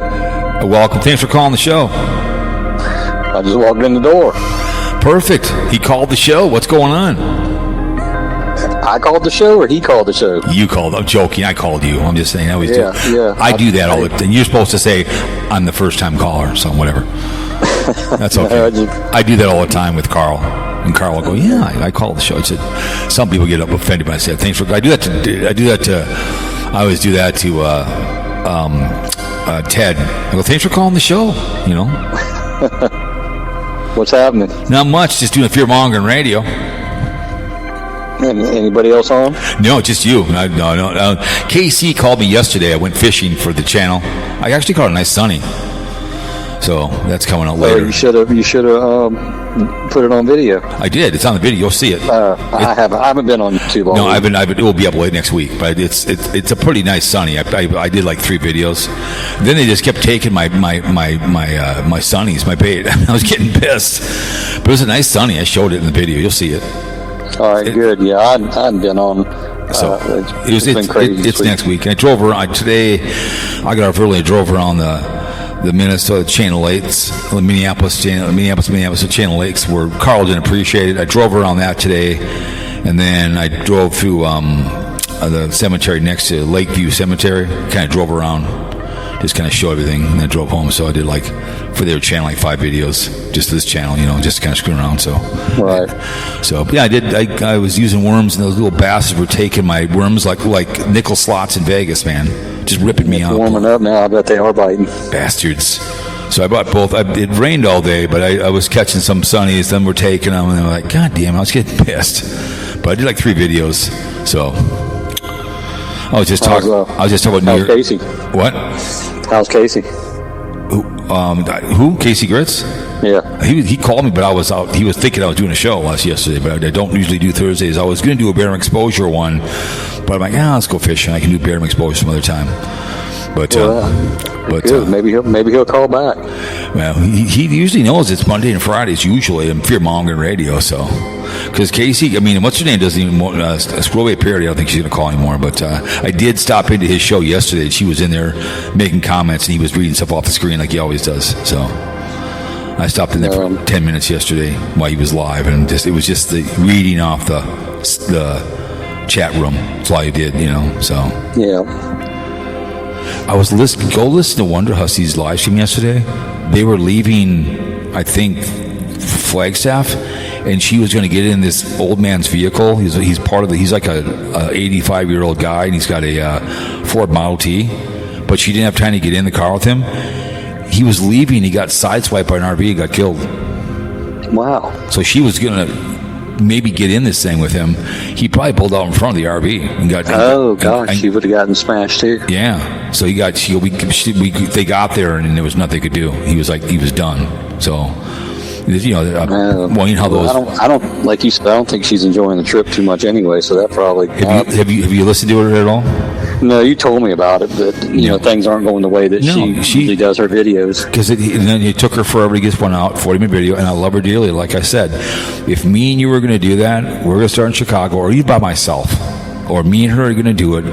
Welcome. Thanks for calling the show. I just walked in the door. Perfect. He called the show. What's going on? I called the show, or he called the show? You called. I'm joking. I called you. I'm just saying. I always do. Yeah. I do that all the time. You're supposed to say, I'm the first-time caller, so whatever. That's okay. No, I do that all the time with Karl. And Karl will go, yeah, I called the show. I said, some people get up offended when I say, thanks for. I always do that to Ted. I go, thanks for calling the show. You know. What's happening? Not much. Just doing fear-mongering radio. Anybody else on? No, just you. No. KC called me yesterday. I went fishing for the channel. I actually caught a nice sunny. So that's coming out later. You should have put it on video. I did. It's on the video. You'll see it. I haven't been on YouTube all No, week. it will be up late next week. But it's a pretty nice sunny. I did like 3 videos. Then they just kept taking my sunnies, my bait. I was getting pissed. But it was a nice sunny. I showed it in the video. You'll see it. All right, good. Yeah, I hadn't been on. So it's been crazy. It's next week. And I drove around today. I got off early. I drove around the Minnesota Channel Lakes, the Minneapolis Channel Lakes, where Karl didn't appreciate it. I drove around that today, and then I drove through the cemetery next to Lakeview Cemetery. Kind of drove around, just kind of show everything, and then drove home. So I did for their channel 5 videos, just this channel, just kind of screwing around. So Right. So yeah, I did. I was using worms, and those little bastards were taking my worms like nickel slots in Vegas, man, just ripping me out. Warming up now. I bet they are biting. Bastards. So I bought both. It rained all day, but I was catching some sunnies. Then we're taking them, and they were like, God damn, I was getting pissed. But I did 3 videos. So I was just talking. I was just talking about New York. Casey? What? How's Casey? Who? Casey Gritz? Yeah. He called me, but I was out. He was thinking I was doing a show yesterday, but I don't usually do Thursdays. I was going to do a barium exposure one, but I'm like, let's go fishing. I can do barium exposure some other time. But good. Maybe he'll call back. Well, he usually knows it's Monday and Fridays usually in fear-mongering radio. So, because Casey, what's her name doesn't even Screwaway Parody. I don't think she's going to call anymore. But I did stop into his show yesterday. And she was in there making comments, and he was reading stuff off the screen like he always does. So I stopped in there for 10 minutes yesterday while he was live, and it was just the reading off the chat room. That's all he did, So Yeah. I was go listen to Wonder Hussey's live stream yesterday. They were leaving, I think, Flagstaff, and she was going to get in this old man's vehicle. He's part of he's like a 85-year-old guy, and he's got a Ford Model T, but she didn't have time to get in the car with him. He was leaving. He got sideswiped by an RV and got killed. Wow. So she was going to maybe get in this thing with him. He probably pulled out in front of the RV and got. Oh gosh, she would have gotten smashed too. Yeah. So they got there and there was nothing they could do. He was done. So. How those. I don't like you said. I don't think she's enjoying the trip too much anyway. So that probably. Have you listened to her at all? No, you told me about it, but things aren't going the way that she usually does her videos. Because then it took her forever to get one out, 40-minute video, and I love her dearly. Like I said, if me and you were going to do that, we're going to start in Chicago, or you by myself, or me and her are going to do it.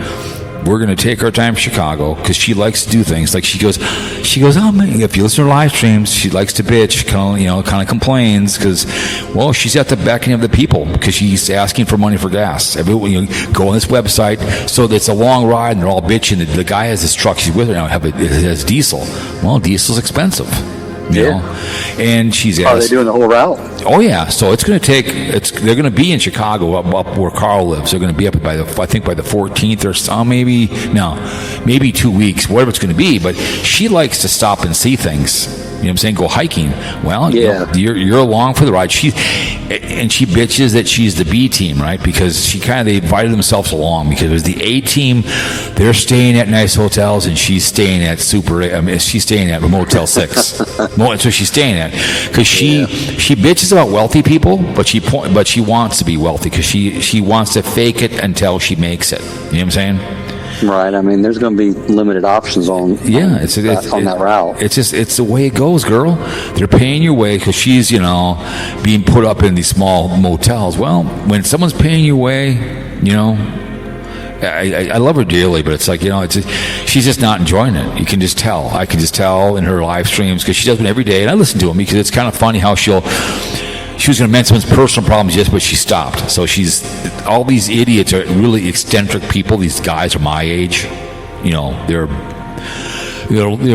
We're going to take our time in Chicago because she likes to do things. Like she goes, oh man, if you listen to her live streams, she likes to bitch, kind of complains because, well, she's at the beckoning of the people because she's asking for money for gas. Everyone, go on this website. So it's a long ride and they're all bitching. The guy has his truck. She's with her now. It has diesel. Well, diesel's expensive. And she's Are they doing the whole route? Oh yeah, so it's going to take. They're going to be in Chicago, up where Karl lives. They're going to be up by the 14th or so, maybe 2 weeks, whatever it's going to be. But she likes to stop and see things. You know what I'm saying? Go hiking. Well, you're along for the ride. She bitches that she's the B team, right? Because they invited themselves along because it was the A team. They're staying at nice hotels, and she's staying at she's staying at Motel 6. That's where she's staying at because she bitches about wealthy people, but she wants to be wealthy because she wants to fake it until she makes it. You know what I'm saying? Right. There's going to be limited options on that route. It's the way it goes, girl. They're paying your way because she's being put up in these small motels. Well, when someone's paying your way, I love her dearly, but it's like, she's just not enjoying it. You can just tell. I can just tell in her live streams, because she does them every day, and I listen to them because it's kind of funny how she was going to mention some personal problems, but she stopped. So all these idiots are really eccentric people. These guys are my age. They're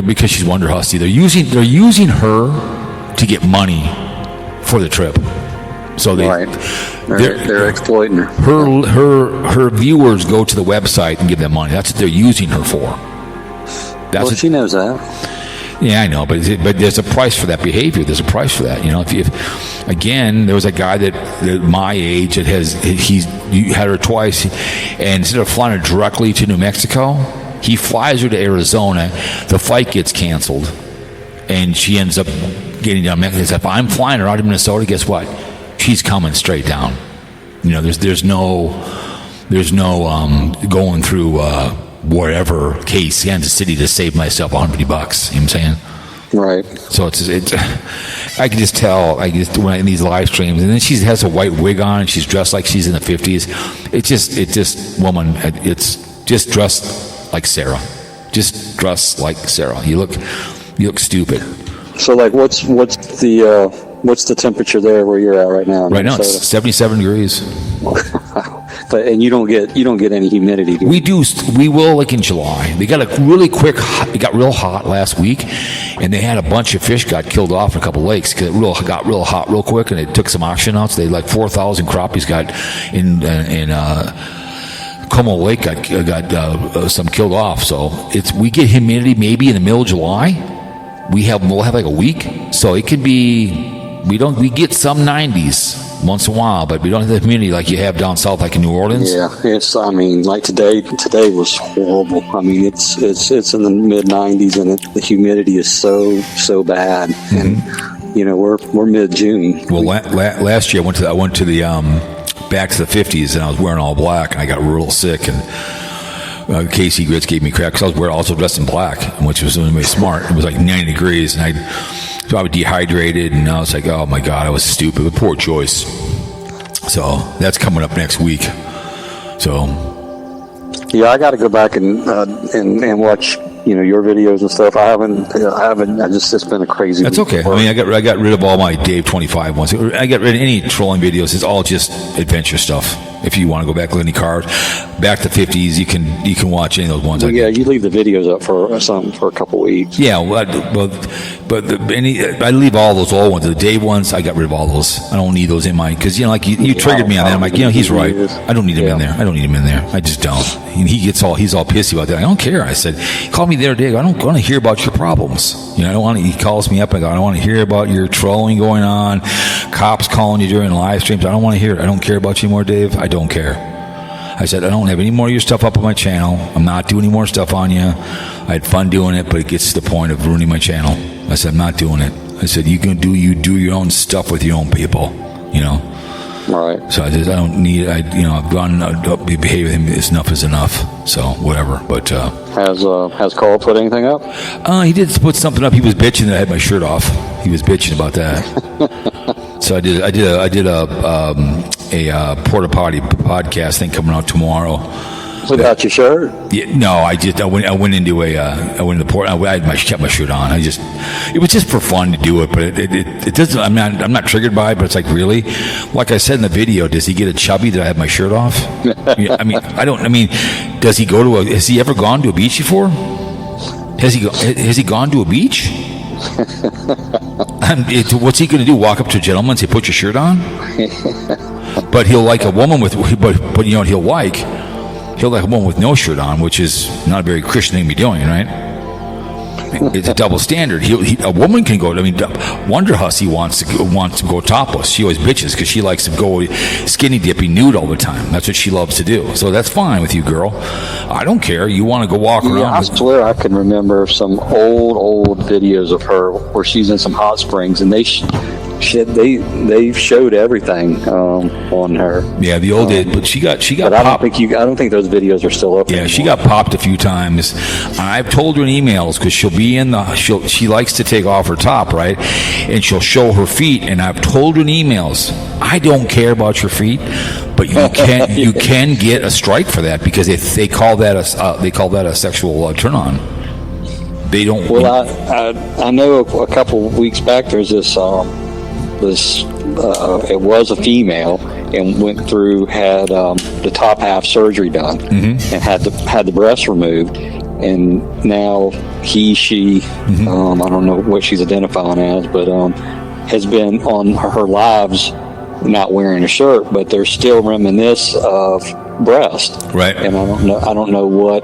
because she's Wonder Hussy. They're using her to get money for the trip. So they're exploiting her. Her viewers go to the website and give them money. That's what they're using her for. She knows that. Yeah, I know, but there's a price for that behavior. There's a price for that. If again, there was a guy that my age that he's had her twice, and instead of flying her directly to New Mexico, he flies her to Arizona. The flight gets canceled, and she ends up getting down Mexico. If I'm flying her out of Minnesota, guess what? She's coming straight down. There's no going through wherever case Kansas City to save myself $150. You know what I'm saying? Right. So it's I can just tell. When in these live streams, and then she has a white wig on, and she's dressed like she's in the 50s. It's just woman. It's just dressed like Sarah. Just dressed like Sarah. You look stupid. So what's the temperature there where you're at right now? Right now it's 77 degrees. And you don't get any humidity. We will, like in July. They got it got real hot last week, and they had a bunch of fish got killed off in a couple lakes because it got real hot real quick, and it took some oxygen out. So they 4,000 crappies got in Como Lake got some killed off. So we get humidity maybe in the middle of July. We'll have like a week, so it could be. We get some 90s once in a while, but we don't have the humidity like you have down south, like in New Orleans. Yeah, like today was horrible. It's in the mid 90s, and the humidity is so bad. Mm-hmm. And we're mid June. Well, last year I went to the back to the 50s, and I was wearing all black, and I got real sick, and Casey Grits gave me crap because I was also dressed in black, which was really smart. It was like 90 degrees, and I was dehydrated, and I was like, oh my God, I was stupid. But poor Joyce. So that's coming up next week. So yeah, I got to go back and watch your videos and stuff. I haven't. It's been a crazy. That's okay. I got rid of all my Dave 25 ones. I got rid of any trolling videos. It's all just adventure stuff. If you want to go back with any cars, back to 50s, you can watch any of those ones. Well, you leave the videos up for a couple weeks. Yeah, I leave all those old ones. The Dave ones, I got rid of all those. I don't need those in my because you triggered me on that. I'm like, he's right. I don't need him in there. I don't need him in there. I just don't. And he's all pissy about that. I don't care. I said, call me there, Dave. I don't want to hear about your problems. I don't want. He calls me up and I go, I don't want to hear about your trolling going on. Cops calling you during live streams. I don't want to hear it. I don't care about you anymore, Dave. I don't care. I said, I don't have any more of your stuff up on my channel. I'm not doing any more stuff on you. I had fun doing it, but it gets to the point of ruining my channel. I said, I'm not doing it. I said, you do your own stuff with your own people, Right. So I don't need it. I've gone, behave with him. Enough is enough. So whatever. But has Karl put anything up? He did put something up. He was bitching that I had my shirt off. He was bitching about that. So I did a porta potty podcast thing coming out tomorrow. Without your shirt? Yeah, no, I went into the port. I kept my shirt on. It was just for fun to do it, but it doesn't. I'm not triggered by it, but it's like, really, like I said in the video, does he get a chubby that I have my shirt off? Does he go to has he ever gone to a beach before? Has he gone to a beach? What's he going to do? Walk up to a gentleman and say, "Put your shirt on"? But he'll like a woman with, but he'll like a woman with no shirt on, which is not a very Christian thing to be doing, right? It's a double standard. A woman can go. Wonder Hussy wants to go topless. She always bitches because she likes to go skinny dipping nude all the time. That's what she loves to do. So that's fine with you, girl. I don't care. You want to go walk around. I swear I can remember some old videos of her where she's in some hot springs, and they showed everything on her. Yeah, the old days. But she got but popped. I don't think those videos are still up. Yeah, anymore. she got popped a few times. I've told her in emails because she'll be she likes to take off her top, right? And she'll show her feet. And I've told her in emails, I don't care about your feet, But you can get a strike for that because they call that a sexual turn on. They don't. Well, I know a couple of weeks back there's this it was a female and went through, had the top half surgery done, and had the breast removed, and now she I don't know what she's identifying as, but has been on her lives not wearing a shirt, but they're still reminisce of breast, right? And I don't know what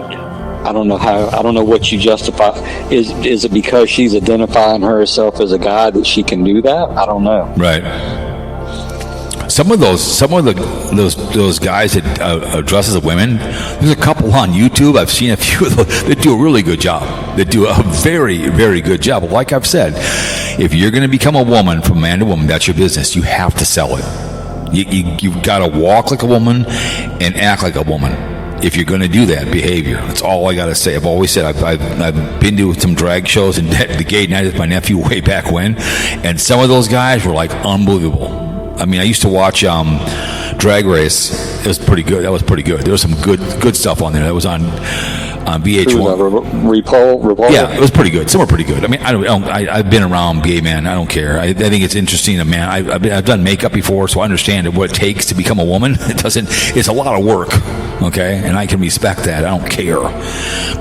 you justify. Is it because she's identifying herself as a guy that she can do that? I don't know. Right. Some of those guys that dress as women. There's a couple on YouTube. I've seen a few of those that do a really good job. They do a very, very good job. But like I've said, if you're going to become a woman, from man to woman, that's your business. You have to sell it. You've got to walk like a woman and act like a woman. If you're going to do that behavior, that's all I got to say. I've always said I've been to some drag shows and the gay night with my nephew way back when, and some of those guys were like unbelievable. I mean, I used to watch Drag Race. It was pretty good. That was pretty good. There was some good stuff on there. That was on VH1. RuPaul? Yeah, it was pretty good. Some were pretty good. I mean, I've been around gay men. I don't care. I think it's interesting. Man, I've done makeup before, so I understand what it takes to become a woman. It's a lot of work. Okay, and I can respect that. I don't care.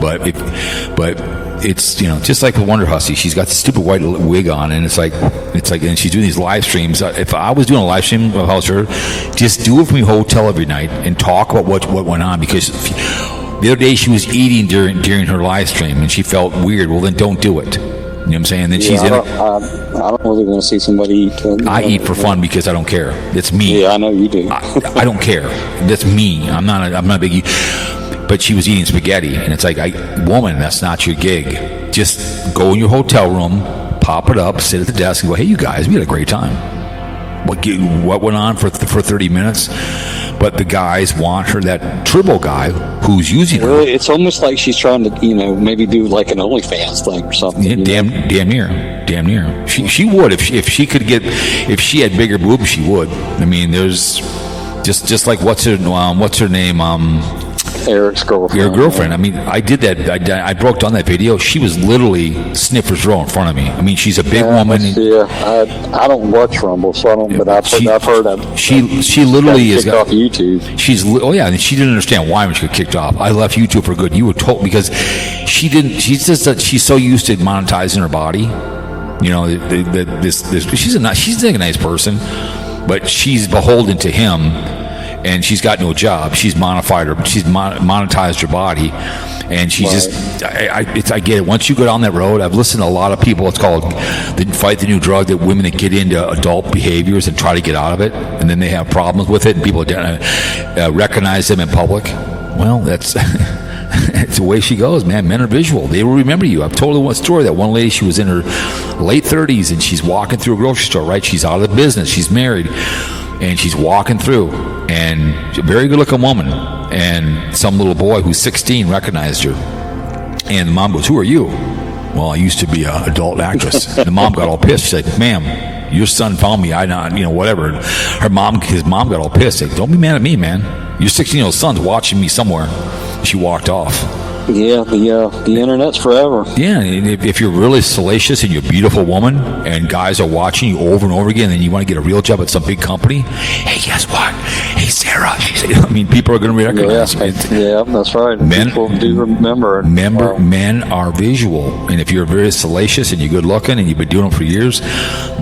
But it's, just like the Wonder Hussy. She's got the stupid white wig on, and it's like, and she's doing these live streams. If I was doing a live stream of House Her, just do it from your hotel every night and talk about what went on. Because the other day she was eating during her live stream, and she felt weird. Well, then don't do it. You know what I'm saying? Then she's I don't really want to see somebody eat. I eat for fun because I don't care. It's me. Yeah, I know you do. I don't care. That's me. I'm not a big. But she was eating spaghetti, and it's like, woman, that's not your gig. Just go in your hotel room, pop it up, sit at the desk, and go, hey, you guys, we had a great time. What went on for 30 minutes? But the guys want her, that turbo guy who's using her. Well, it's almost like she's trying to, maybe do like an OnlyFans thing or something. Yeah, damn near. She would if she could get, if she had bigger boobs, she would. I mean, there's just like what's her name? Eric's girlfriend. Your girlfriend. I mean, I did that. I broke down that video. She was literally Sniffer's Row in front of me. I mean, she's a big woman. Yeah, I don't watch Rumble, so I don't. But I've heard that. She literally is kicked off YouTube. And she didn't understand why when she got kicked off. I left YouTube for good. You were told because she didn't. She's just that she's so used to monetizing her body. She's a nice person, but she's beholden to him. And she's got no job. She's monetized her body, and she just. I get it. Once you go down that road, I've listened to a lot of people. It's called "Fight the New Drug." That women that get into adult behaviors and try to get out of it, and then they have problems with it, and people recognize them in public. Well, that's. It's the way she goes, man. Men are visual. They will remember you. I've told one story. That one lady, she was in her late 30s, and she's walking through a grocery store. Right, she's out of the business. She's married. And she's walking through, and a very good-looking woman, and some little boy who's 16 recognized her. And the mom goes, "Who are you?" "Well, I used to be an adult actress." And the mom got all pissed. She said, "Ma'am, your son found me. Whatever." His mom got all pissed. Said, "Don't be mad at me, man. Your 16-year-old son's watching me somewhere." She walked off. Yeah, the internet's forever. Yeah, if you're really salacious and you're a beautiful woman and guys are watching you over and over again and you want to get a real job at some big company, hey, guess what? Hey, Sarah. I mean, people are going to recognize it. Yeah, that's right. People do remember it. Men are visual. And if you're very salacious and you're good looking and you've been doing it for years,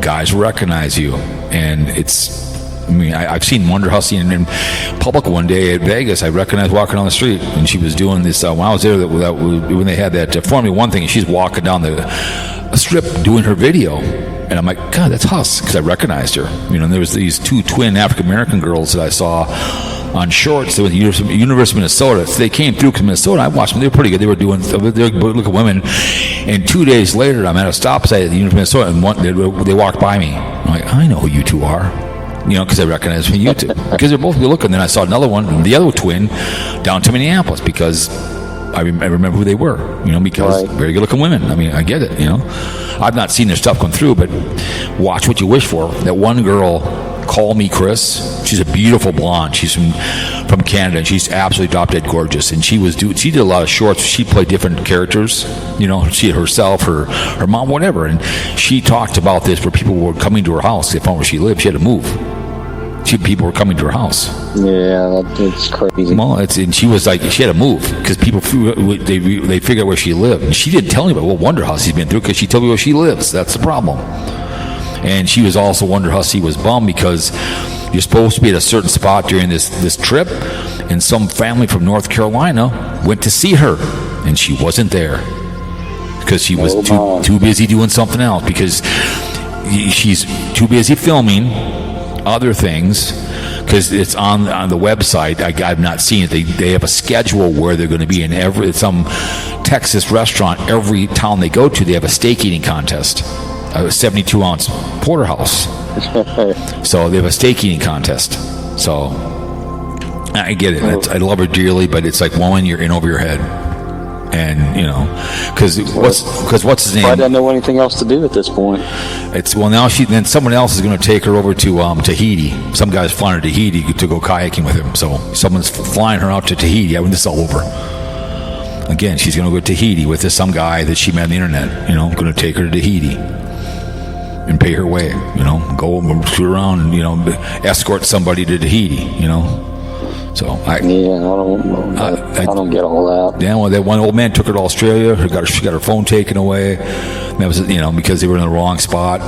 guys will recognize you. And I've seen Wonder Hussy in public one day at Vegas. I recognized walking down the street, and she was doing this when I was there. When they had that Formula One thing, and she's walking down the strip doing her video, and I'm like, God, that's Huss, because I recognized her. And there was these two twin African American girls that I saw on shorts. They were at the University of Minnesota. So they came through to Minnesota. I watched them. They were pretty good. They were looking women. And 2 days later, I'm at a stop sign at the University of Minnesota, and they walked by me. I'm like, I know who you two are. Because I recognize from YouTube. Because they're both good looking. Then I saw another one, the other twin, down to Minneapolis because I remember who they were. Because very good looking women. I mean, I get it. I've not seen their stuff come through, but watch what you wish for. That one girl Call Me Chris. She's a beautiful blonde. She's from Canada, and she's absolutely drop dead gorgeous. And she did a lot of shorts. She played different characters. You know, she had herself, her mom, whatever. And she talked about this where people were coming to her house. They found where she lived. She had to move. People were coming to her house. Yeah, it's crazy. Well, and she was like, she had to move because people they figured out where she lived, and she didn't tell anybody what Wonder Hussey's been through because she told me where she lives. That's the problem. And she was also Wonder Hussey was bummed because you're supposed to be at a certain spot during this trip, and some family from North Carolina went to see her, and she wasn't there because she was too busy doing something else because she's too busy filming other things because it's on the website. I've not seen it. They have a schedule where they're going to be in some Texas restaurant. Every town they go to, they have a steak eating contest, a 72-ounce porterhouse. So they have a steak eating contest. So I get it. I love her dearly, but it's like one you're in over your head. And because what's his name? I don't know anything else to do at this point. Then someone else is going to take her over to Tahiti. Some guy's flying her to Tahiti to go kayaking with him. So someone's flying her out to Tahiti. When this is all over, again, she's going to go to Tahiti with some guy that she met on the internet. Going to take her to Tahiti and pay her way. Go shoot around and escort somebody to Tahiti. So I don't get all that. Yeah, well, that one old man took her to Australia. She got her phone taken away. And that was because they were in the wrong spot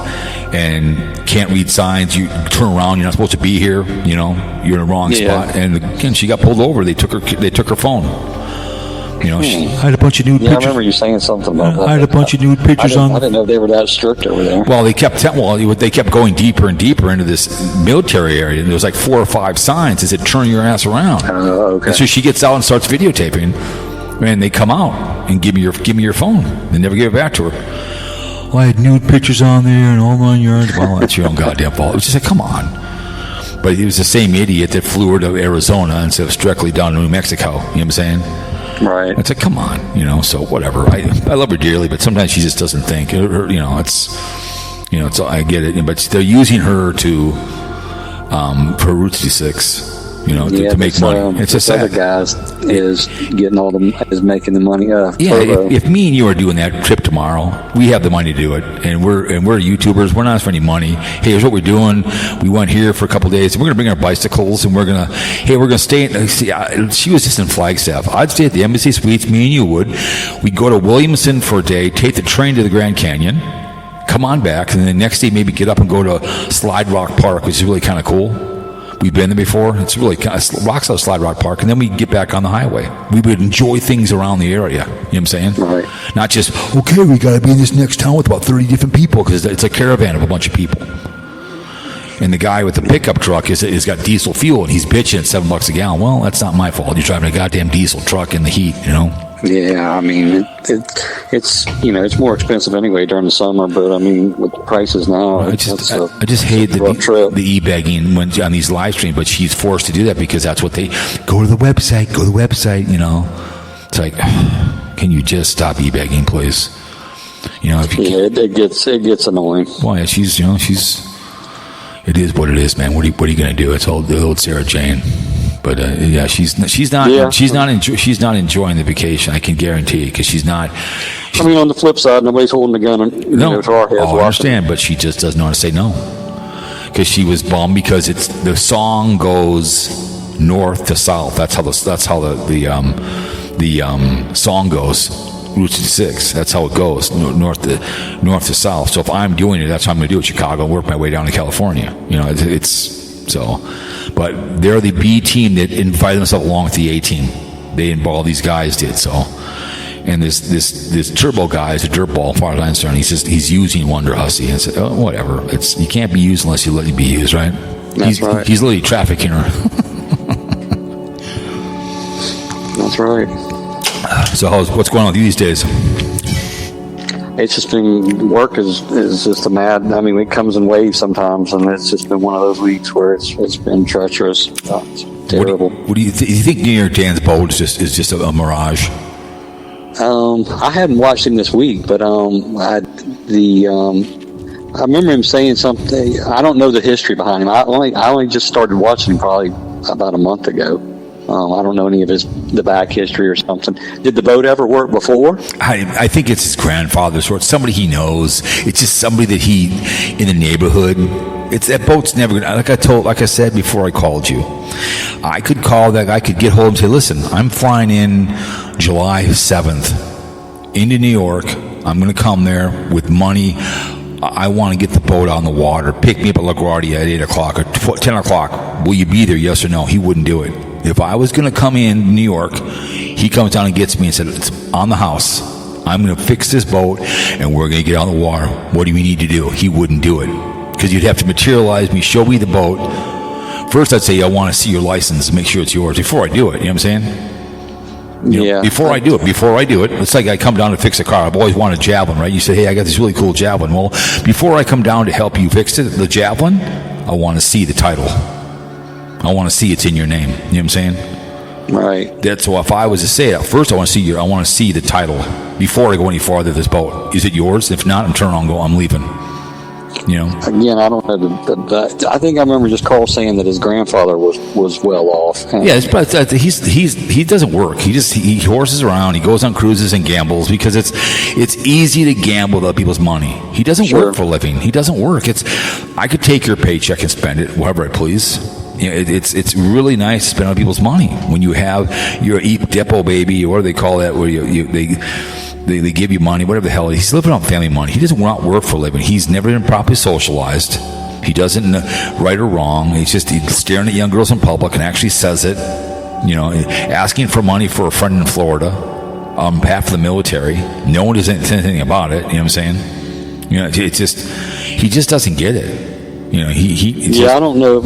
and can't read signs. You turn around. You're not supposed to be here. You're in the wrong spot. And again, she got pulled over. They took her phone. She had a bunch of nude pictures. I remember you saying something about that. I had a bunch of nude pictures I didn't know they were that strict over there. Well, they kept going deeper and deeper into this military area, and there was like 4 or 5 signs that said "Turn your ass around." Oh, okay. And so she gets out and starts videotaping, and they come out and give me your phone. They never give it back to her. Well, I had nude pictures on there and all 9 yards. Well, that's your own goddamn fault. It was just like, come on. But it was the same idiot that flew her to Arizona instead of directly down to New Mexico. You know what I'm saying? Right. It's like, come on, so whatever. I love her dearly, but sometimes she just doesn't think. It's I get it, but they're using her for Route 66. To make money. It's just other guys is getting is making the money. If me and you are doing that trip tomorrow, we have the money to do it, and we're YouTubers. We're not for any money. Hey, here's what we're doing. We went here for a couple of days, and we're gonna bring our bicycles, and we're gonna stay. She was just in Flagstaff. I'd stay at the Embassy Suites. Me and you would. We'd go to Williamson for a day, take the train to the Grand Canyon, come on back, and then the next day maybe get up and go to Slide Rock Park, which is really kind of cool. We've been there before. It's really rocks out Slide Rock Park, and then we get back on the highway. We would enjoy things around the area. You know what I'm saying? Right. Not just we got to be in this next town with about 30 different people because it's a caravan of a bunch of people. And the guy with the pickup truck is got diesel fuel, and he's bitching at $7 a gallon. Well, that's not my fault. You're driving a goddamn diesel truck in the heat. Yeah, I mean it's it's more expensive anyway during the summer, but I mean with the prices now, I just hate the e-begging when on these live streams, but she's forced to do that because that's what they go to the website. It's like, can you just stop e-begging, please? It gets annoying. Well, yeah, she's it is what it is, man. What are you going to do? It's old Sarah Jane. But she's not enjoying the vacation. I can guarantee, because she's not. I mean, on the flip side, nobody's holding a gun to our heads. I understand, but she just doesn't know how to say no, because she was bummed because the song goes north to south. That's how the song goes. Route 66. That's how it goes, north to south. So if I'm doing it, that's how I'm going to do it. Chicago, and work my way down to California. It's so. But they're the B team that invited themselves along with the A team. All these guys did so. And this Turbo guy is a dirtball, as far as I'm concerned. He's using Wonder Hussey. And I said, whatever. You can't be used unless you let it be used, right? That's right. He's literally trafficking her. That's right. So what's going on with you these days? It's just been, work is just a mad. I mean, it comes in waves sometimes, and it's just been one of those weeks where it's been treacherous. It's terrible. What do you think? You think New York Dan's boat is just a mirage? I hadn't watched him this week, but the I remember him saying something. I don't know the history behind him. I only just started watching him probably about a month ago. I don't know any of the back history or something. Did the boat ever work before? I think it's his grandfather's, or it's somebody he knows. It's just somebody that he in the neighborhood. It's that boat's never gonna. Like I said before, I called you. I could call that. I could get hold and say, listen, I'm flying in July 7th into New York. I'm going to come there with money. I want to get the boat on the water. Pick me up at LaGuardia at 8 o'clock or 10 o'clock. Will you be there, yes or no? He wouldn't do it. If I was going to come in New York, he comes down and gets me and said, it's on the house. I'm going to fix this boat, and we're going to get on the water. What do we need to do? He wouldn't do it. Because you'd have to materialize me, show me the boat. First, I'd say, I want to see your license, make sure it's yours, before I do it. You know what I'm saying? Before I do it, it's like I come down to fix a car. I've always wanted a Javelin, right? You say, hey, I got this really cool Javelin. Well, before I come down to help you fix it, the Javelin, I want to see the title. I want to see it's in your name. You know what I'm saying? Right. That's so if I was to say it, first I want to see the title before I go any farther with this boat. Is it yours? If not, I'm turning on and go, I'm leaving. You know? Again, I don't know. I think I remember just Karl saying that his grandfather was well off. Yeah, but he doesn't work. He horses around. He goes on cruises and gambles because it's easy to gamble with other people's money. He doesn't work for a living. He doesn't work. I could take your paycheck and spend it wherever I please. You know, it's really nice to spend other people's money when you have your eat depot baby, or what do they call that, where they give you money, whatever the hell. He's living on family money. He doesn't want work for a living. He's never been properly socialized. He doesn't know right or wrong. He's staring at young girls in public and actually says it. You know, asking for money for a friend in Florida on behalf of the military. No one does anything about it. You know what I'm saying? You know, he just doesn't get it. You know, I don't know.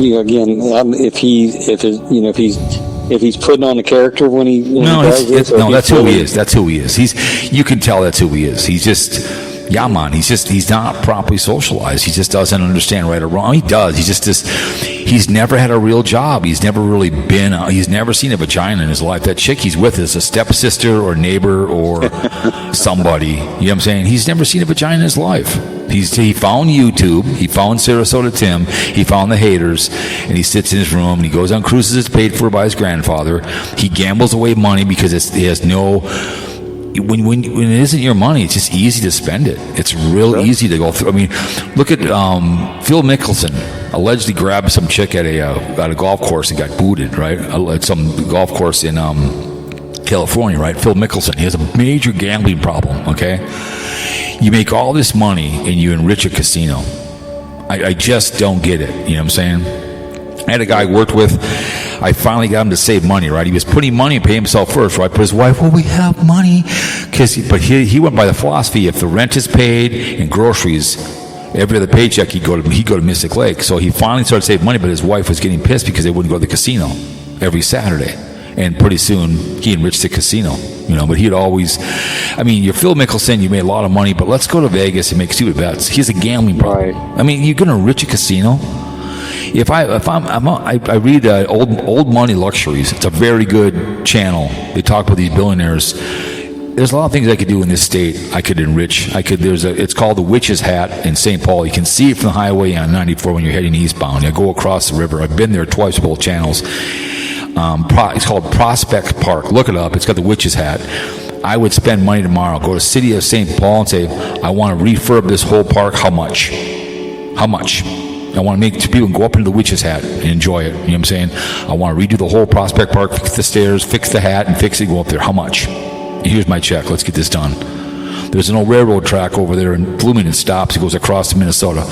If he's putting on a character when he does this. No, that's who he is. That's who he is. You can tell that's who he is. He's just Yaman. He's not properly socialized. He just doesn't understand right or wrong. He does. He's never had a real job. He's never really he's never seen a vagina in his life. That chick he's with is a stepsister or neighbor or somebody. You know what I'm saying? He's never seen a vagina in his life. He found YouTube. He found Sarasota Tim. He found the haters, and he sits in his room and he goes on cruises that's paid for by his grandfather. He gambles away money because he has no. When it isn't your money, it's just easy to spend it. It's real easy to go through. I mean, look at Phil Mickelson allegedly grabbed some chick at a golf course and got booted, right? At some golf course in California, right? Phil Mickelson, he has a major gambling problem, okay? You make all this money and you enrich a casino. I just don't get it. You know what I'm saying? I had a guy I worked with. I finally got him to save money, right? He was putting money and pay himself first, right? But his wife, well, we have money. But he went by the philosophy, if the rent is paid and groceries, every other paycheck, he'd go to Mystic Lake. So he finally started saving money, but his wife was getting pissed because they wouldn't go to the casino every Saturday. And pretty soon, he enriched the casino, you know. But he'd always, I mean, you're Phil Mickelson, you made a lot of money, but let's go to Vegas and make stupid bets. He has a gambling problem. Right. I mean, you're going to enrich a casino? If I read Old Money Luxuries. It's a very good channel. They talk about these billionaires. There's a lot of things I could do in this state. I could enrich. It's called the Witch's Hat in St. Paul. You can see it from the highway on 94 when you're heading eastbound. You go across the river. I've been there twice with both channels. It's called Prospect Park. Look it up. It's got the Witch's Hat. I would spend money tomorrow. Go to City of St. Paul and say, I want to refurb this whole park. How much? I want to make people go up into the Witch's Hat and enjoy it. You know what I'm saying? I want to redo the whole Prospect Park, fix the stairs, fix the hat, and fix it, go up there. How much? And here's my check. Let's get this done. There's an old railroad track over there in Bloomington. It stops. It goes across to Minnesota.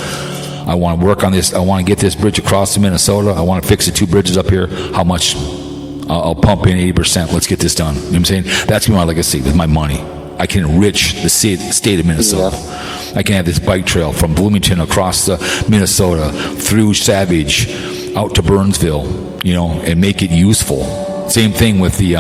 I want to work on this. I want to get this bridge across to Minnesota. I want to fix the two bridges up here. How much? I'll pump in 80%. Let's get this done. You know what I'm saying? That's my legacy with my money. I can enrich the state of Minnesota. Yeah. I can have this bike trail from Bloomington across Minnesota, through Savage, out to Burnsville, you know, and make it useful. Same thing with the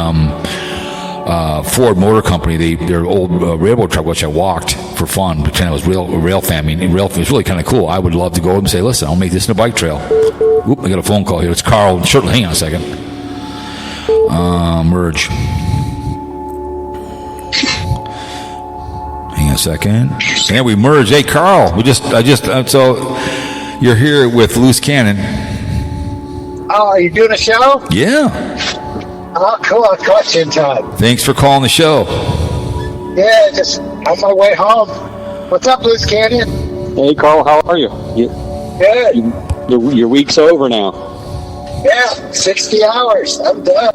Ford Motor Company. Their old railroad track, which I walked for fun, pretend I was rail family. And rail was really kind of cool. I would love to go and say, listen, I'll make this in a bike trail. Oop, I got a phone call here. It's Karl. Hang on a second. Merge. Hang on a a second. Yeah, we merged. Hey, Karl, so you're here with Loose Cannon. Oh, are you doing a show? Yeah. Oh, cool. I caught you in time. Thanks for calling the show. Yeah, just on my way home. What's up, Loose Canyon? Hey, Karl, how are you? Good. Your week's over now. Yeah, 60 hours. I'm done.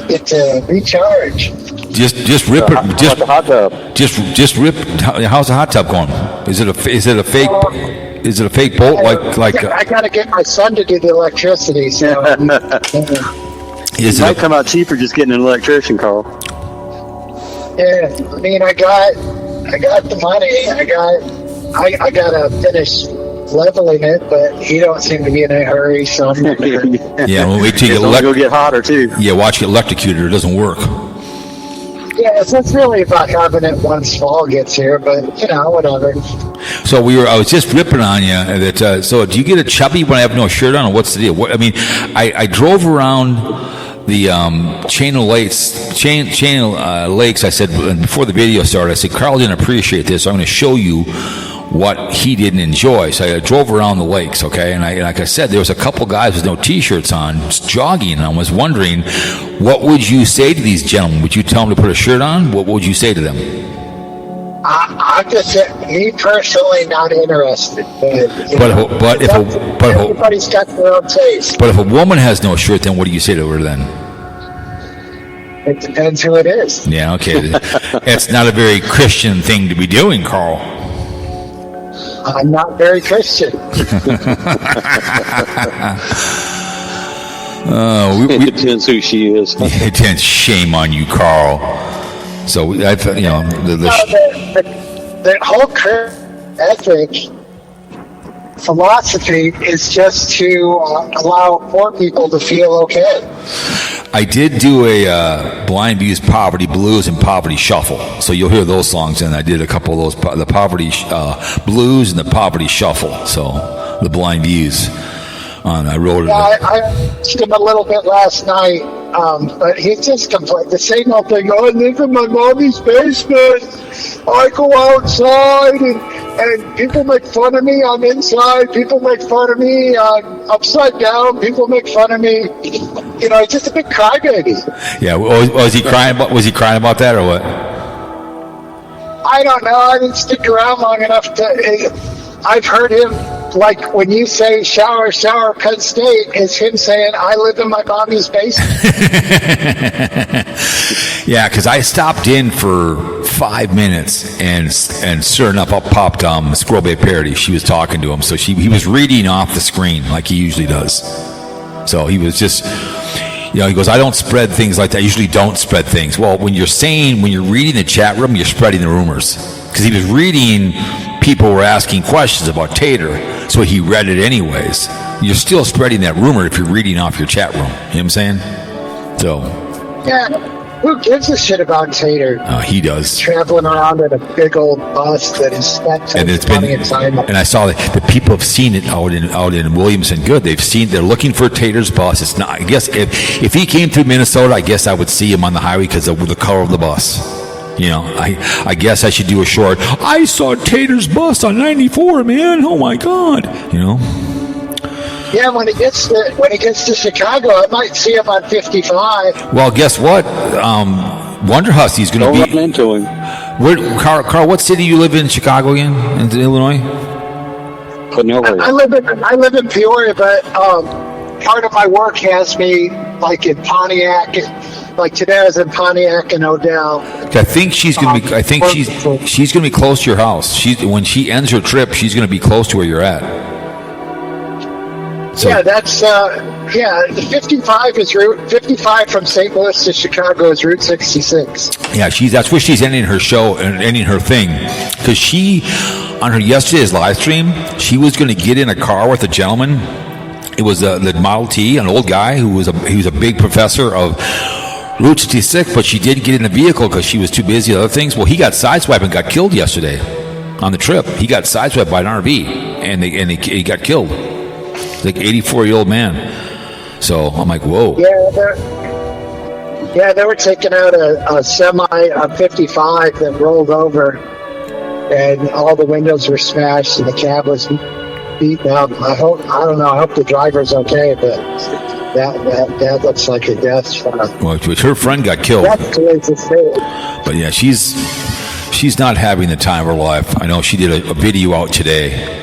Get to recharge. Just rip it. How's the hot tub? Just rip. How's the hot tub going? Is it a fake? Is it a fake bolt? Like I gotta get my son to do the electricity. So is It might come out cheaper just getting an electrician, Karl. yeah, I mean, I got the money. I gotta finish leveling it, but he don't seem to be in a hurry. So I'm not gonna. Yeah, well, wait till you It'll get hotter too. Yeah, watch it electrocuted. It doesn't work. Yeah, so it's really about having it once fall gets here, but whatever. So I was just ripping on you. That so do you get a chubby when I have no shirt on, or what's the deal? I drove around the chain of lakes. I said before the video started. I said Karl didn't appreciate this. So I'm going to show you what he didn't enjoy. So I drove around the lakes, okay? And like I said, there was a couple guys with no T-shirts on, just jogging, and I was wondering, what would you say to these gentlemen? Would you tell them to put a shirt on? What would you say to them? I'm just me personally not interested. But everybody's got their own taste. But if a woman has no shirt, then what do you say to her then? It depends who it is. Yeah, okay. It's not a very Christian thing to be doing, Karl. I'm not very Christian. It depends who she is. It depends. Shame on you, Karl. So the whole Christian ethic philosophy is just to allow poor people to feel okay. I did do a Blind Views Poverty Blues and Poverty Shuffle, so you'll hear those songs, and I did a couple of those, the Poverty Blues and the Poverty Shuffle, so the Blind Views. I wrote it. Yeah, I asked him a little bit last night, but he just complained the same old thing. I live in my mommy's basement. I go outside and people make fun of me. I'm inside. People make fun of me. I'm upside down. People make fun of me. He's just a big crybaby. Yeah, was he crying about that or what? I don't know. I didn't stick around long enough to. I've heard him, like when you say shower, Penn State, is him saying, I live in my mommy's basement. Yeah, because I stopped in for 5 minutes, and sure enough, up popped Squirrel Bay Parody. She was talking to him, so he was reading off the screen like he usually does. So he was just, he goes, I don't spread things like that. I usually don't spread things. Well, when you're reading the chat room, you're spreading the rumors. Because he was reading, people were asking questions about Tater, so he read it anyways. You're still spreading that rumor if you're reading off your chat room. You know what I'm saying? So. Yeah. Who gives a shit about Tater? He does. Traveling around in a big old bus that is spent money and time. And I saw that people have seen it out in Williamson. Good, they're looking for Tater's bus. It's not. I guess if he came through Minnesota, I guess I would see him on the highway because of the color of the bus. I guess I should do a short. I saw Tater's bus on 94, man. Oh my God. Yeah, when he gets to Chicago, I might see him on 55. Well, guess what? Wonder Hussey's going to be. Don't run into him. Karl, what city you live in Chicago again? In Illinois? I live in Peoria, but part of my work has me like in Pontiac. Like today, I was in Pontiac and Odell. I think she's going to be. I think she's going to be close to your house. When she ends her trip, she's going to be close to where you're at. So, yeah, that's the 55 is Route 55 from St. Louis to Chicago is Route 66. Yeah, that's where she's ending her show and ending her thing, because she on her yesterday's live stream, she was going to get in a car with a gentleman. It was the Model T, an old guy he was a big professor of Route 66, but she didn't get in the vehicle because she was too busy with other things. Well, he got sideswiped and got killed yesterday on the trip. He got sideswiped by an RV and he got killed. Like 84-year-old man. So I'm like, whoa. Yeah, they were taking out a semi on 55 that rolled over. and all the windows were smashed and the cab was beaten up. I hope the driver's okay, but that looks like a death trap. Well, her friend got killed. That's the way to say it. But yeah, she's not having the time of her life. I know she did a video out today.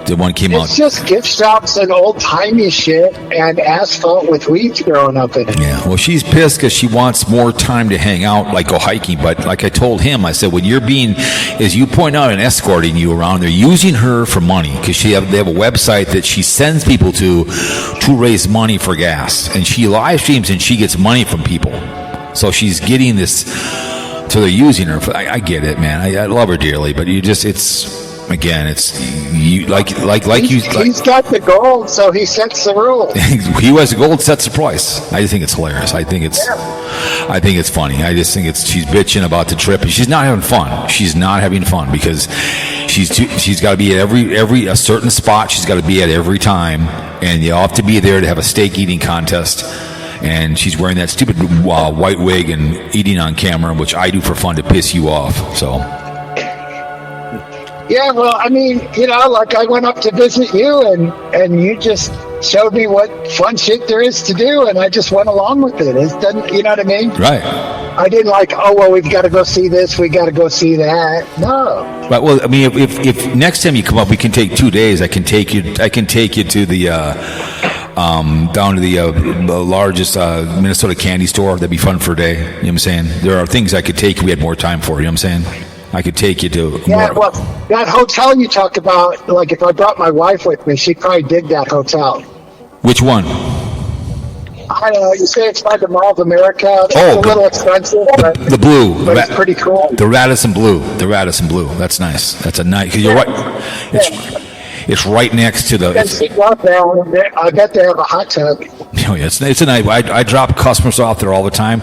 The one came out. It's just gift shops and old-timey shit and asphalt with weeds growing up in it. Yeah, well, she's pissed because she wants more time to hang out, like go hiking. But like I told him, I said, when you're being, as you point out, and escorting you around, they're using her for money because they have a website that she sends people to raise money for gas. And she live streams and she gets money from people. So she's getting this, so they're using her. I get it, man. I love her dearly, but again, it's you he's got the gold, so he sets the rule. He has the gold, sets the price. I just think it's hilarious. I think it's funny. I just think she's bitching about the trip, and she's not having fun. She's not having fun because she's got to be at a certain spot. She's got to be at every time, and you have to be there to have a steak eating contest. And she's wearing that stupid white wig and eating on camera, which I do for fun to piss you off. So. Yeah, well, I mean, like I went up to visit you and you just showed me what fun shit there is to do, and I just went along with it. It doesn't, you know what I mean? Right. I didn't we've got to go see this, we got to go see that. No. Right. Well, I mean, if next time you come up, we can take 2 days. I can take you to the down to the largest Minnesota candy store. That'd be fun for a day. You know what I'm saying? There are things I could take if we had more time for. You know what I'm saying? I could take you to. Yeah, well, that hotel you talked about, like if I brought my wife with me, she'd probably dig that hotel. Which one? I don't know. You say it's by the Mall of America. It's a little expensive, but the blue. But it's pretty cool. The Radisson Blue. That's nice. That's a nice. Because you're right. It's right next to the. I bet they have a hot tub. Oh, yeah, it's a nice. I drop customers off there all the time.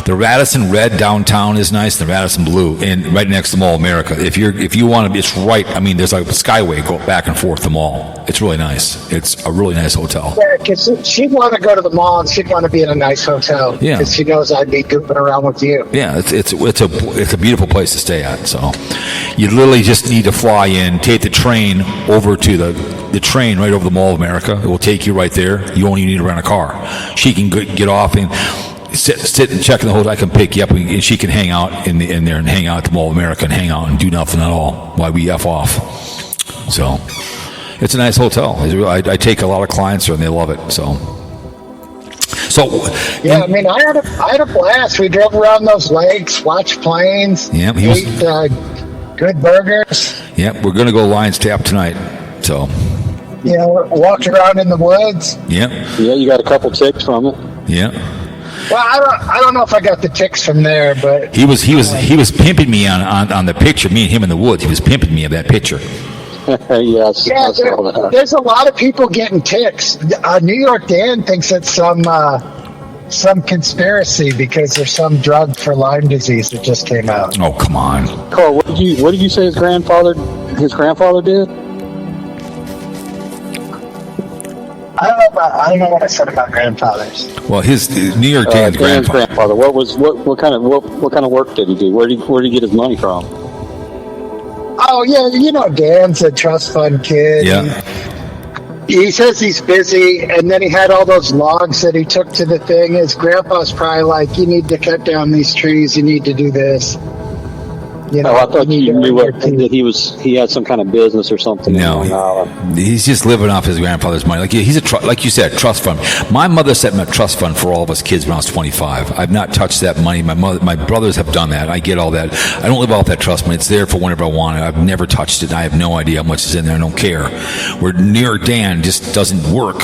The Radisson Red downtown is nice. The Radisson Blue, and right next to Mall of America. If you want to, it's right. I mean, there's like a skyway go back and forth the mall. It's really nice. It's a really nice hotel. Yeah, because she'd want to go to the mall and she'd want to be in a nice hotel. Yeah, because she knows I'd be goofing around with you. Yeah, it's a beautiful place to stay at. So you literally just need to fly in, take the train over to the train right over the Mall of America. It will take you right there. You only need to rent a car. She can get off and sit and check in the hotel. I can pick you up, and she can hang out in there and hang out at the Mall of America and hang out and do nothing at all while we F off. So it's a nice hotel. I take a lot of clients there and they love it. So yeah, I mean, I had a blast. We drove around those lakes, watched planes, ate good burgers. Yeah, we're gonna go Lions Tap tonight. So walked around in the woods. Yeah, you got a couple ticks from it. Yeah. Well, I don't know if I got the ticks from there, but he was pimping me on the picture. Me and him in the woods. He was pimping me of that picture. Yes. Yeah, there's a lot of people getting ticks. New York Dan thinks it's some conspiracy because there's some drug for Lyme disease that just came out. Oh, come on, Karl. What did you say his grandfather did? I don't know what I said about grandfathers. Well, his New York Dan's grandfather. What kind of work did he do? Where did he get his money from? Oh yeah, Dan's a trust fund kid. Yeah. He says he's busy, and then he had all those logs that he took to the thing. His grandpa's probably like, "You need to cut down these trees. You need to do this." I thought you knew that he had some kind of business or something. No, he's just living off his grandfather's money. Like he's like you said, trust fund. My mother set up a trust fund for all of us kids when I was 25. I've not touched that money. My brothers have done that. I get all that. I don't live off that trust money. It's there for whenever I want it. I've never touched it. I have no idea how much is in there. I don't care. Where New York Dan just doesn't work.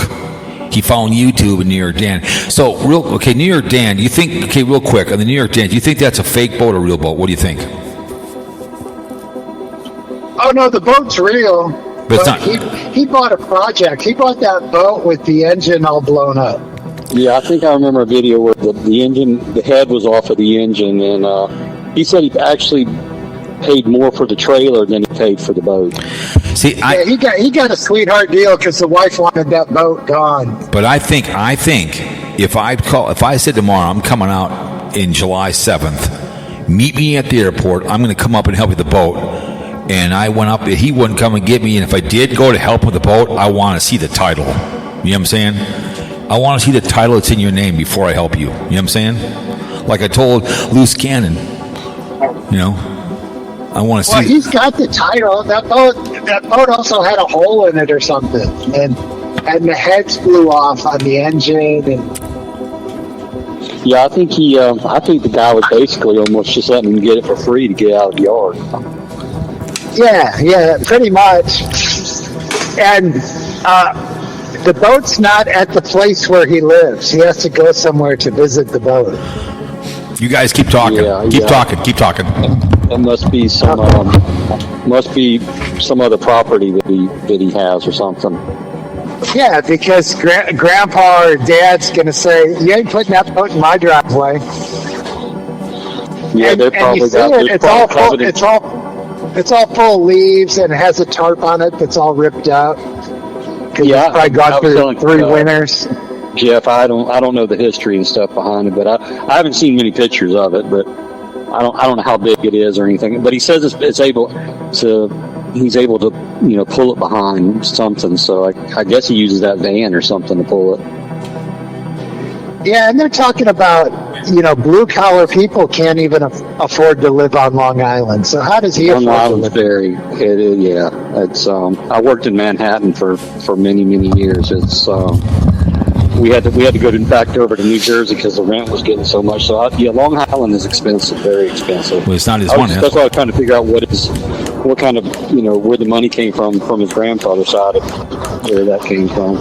He found YouTube in New York Dan. So New York Dan. You think? Okay, real quick on the New York Dan. Do you think that's a fake boat or a real boat? What do you think? Oh no, the boat's real. But he bought a project. He bought that boat with the engine all blown up. Yeah, I think I remember a video where the engine, the head was off of the engine, and he said he actually paid more for the trailer than he paid for the boat. See, he got a sweetheart deal because the wife wanted that boat gone. But I think if I said tomorrow I'm coming out in July 7th, meet me at the airport. I'm going to come up and help you with the boat. and I went up, he wouldn't come and get me, and if I did go to help with the boat, I want to see the title. You know what I'm saying? I want to see the title that's in your name before I help you. You know what I'm saying? Like I told Loose Cannon, you know, I want to see. Well, he's got the title. That boat also had a hole in it or something, and the heads blew off on the engine. And Yeah, I think the guy was basically almost just letting him get it for free to get out of the yard. yeah, pretty much. And the boat's not at the place where he lives. He has to go somewhere to visit the boat. You guys keep talking. Keep talking. It must be some other property that he has or something. Yeah, because Grandpa or Dad's gonna say, "You ain't putting that boat in my driveway." Yeah, they're probably you see got it, it's all full of leaves and it has a tarp on it that's all ripped out. Yeah, it's probably gone through 3 winters. Jeff, I don't know the history and stuff behind it, but I haven't seen many pictures of it, but I don't know how big it is or anything. But he says he's able to pull it behind something. So I guess he uses that van or something to pull it. Yeah, and they're talking about blue collar people can't even afford to live on Long Island. So how does he afford to live? It's I worked in Manhattan for many years. It's we had to go back over to New Jersey because the rent was getting so much. So Long Island is expensive, very expensive. Well, it's not his one. That's why I was trying to figure out what kind of where the money came from his grandfather's side of where that came from.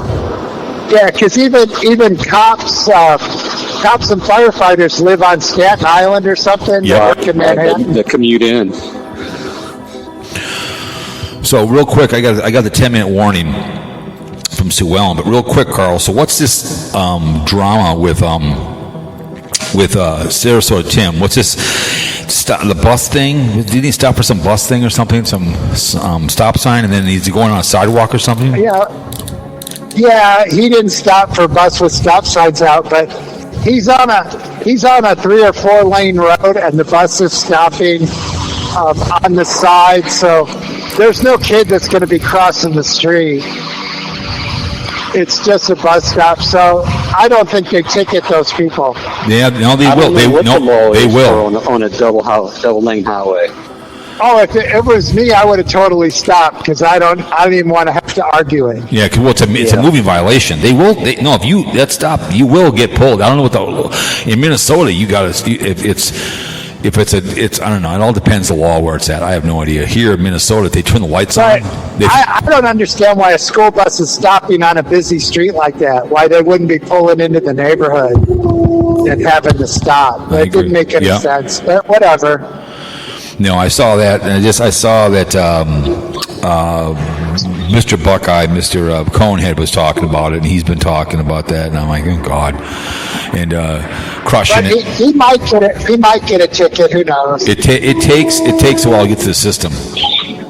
Yeah, because even cops and firefighters live on Staten Island or something. Yeah, work in Manhattan. They commute in. So real quick, I got the 10-minute warning from Sue Ellen, but real quick, Karl. So what's this drama with Sarasota Tim? What's this? The bus thing? Did he stop for some bus thing or something? Some stop sign, and then he's going on a sidewalk or something? Yeah, he didn't stop for bus with stop signs out, but he's on a 3 or 4 lane road, and the bus is stopping on the side. So there's no kid that's going to be crossing the street. It's just a bus stop, so I don't think they ticket those people. Yeah, no, they will. They will on a double lane highway. Oh, if it was me, I would have totally stopped because I don't even want to have to argue it. Yeah, well, it's a moving violation. If you stop, you will get pulled. I don't know in Minnesota you got to I don't know. It all depends the law where it's at. I have no idea. Here in Minnesota, if they turn the lights on. I don't understand why a school bus is stopping on a busy street like that. Why they wouldn't be pulling into the neighborhood and having to stop. It didn't make any sense. But whatever. No, I saw that, and I saw that Mr. Buckeye, Mr. Conehead was talking about it, and he's been talking about that, and I'm like, oh God, and crushing but it. He might get a ticket. Who knows? It takes a while to get to the system.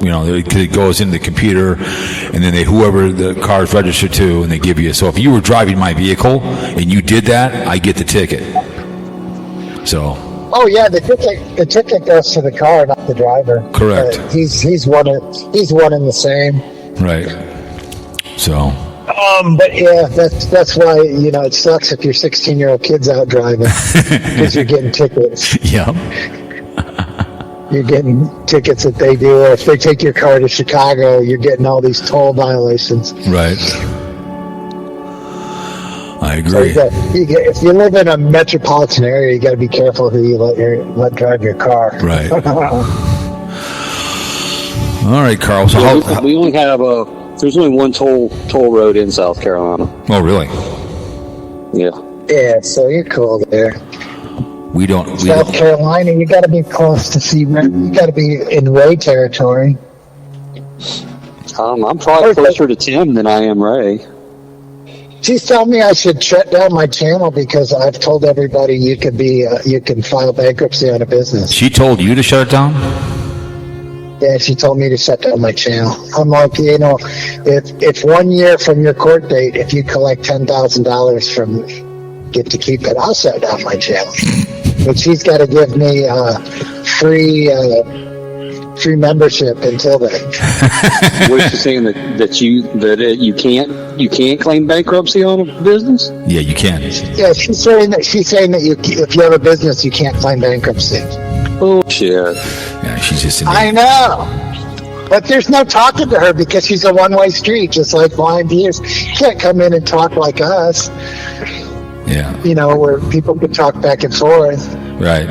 It goes into the computer, and then whoever the car is registered to, and they give you. So if you were driving my vehicle and you did that, I get the ticket. So. Oh yeah, the ticket goes to the car, not the driver. Correct. He's one in the same. Right. So. But yeah, that's why it sucks if your 16-year-old kid's out driving because you're getting tickets. Yeah. You're getting tickets that they do, or if they take your car to Chicago, you're getting all these toll violations. Right. I agree. So if you live in a metropolitan area, you got to be careful who you let drive your car. Right. All right, Karl. So we only have there's only one toll road in South Carolina. Oh, really? Yeah. Yeah. So you're cool there. South Carolina, you got to be close to you got to be in Ray territory. I'm probably closer to Tim than I am Ray. She's telling me I should shut down my channel because I've told everybody you can file bankruptcy on a business. She told you to shut it down? Yeah, she told me to shut down my channel. I'm like, if 1 year from your court date, if you collect $10,000 from me, get to keep it, I'll shut down my channel. But she's got to give me free free membership until then. What is she saying that you can't claim bankruptcy on a business? Yeah, you can. Yeah, she's saying that if you have a business, you can't claim bankruptcy. Bullshit. Yeah, she's just. I know, but there's no talking to her because she's a one-way street, just like blind ears. She can't come in and talk like us. Yeah. You know, where people can talk back and forth. Right.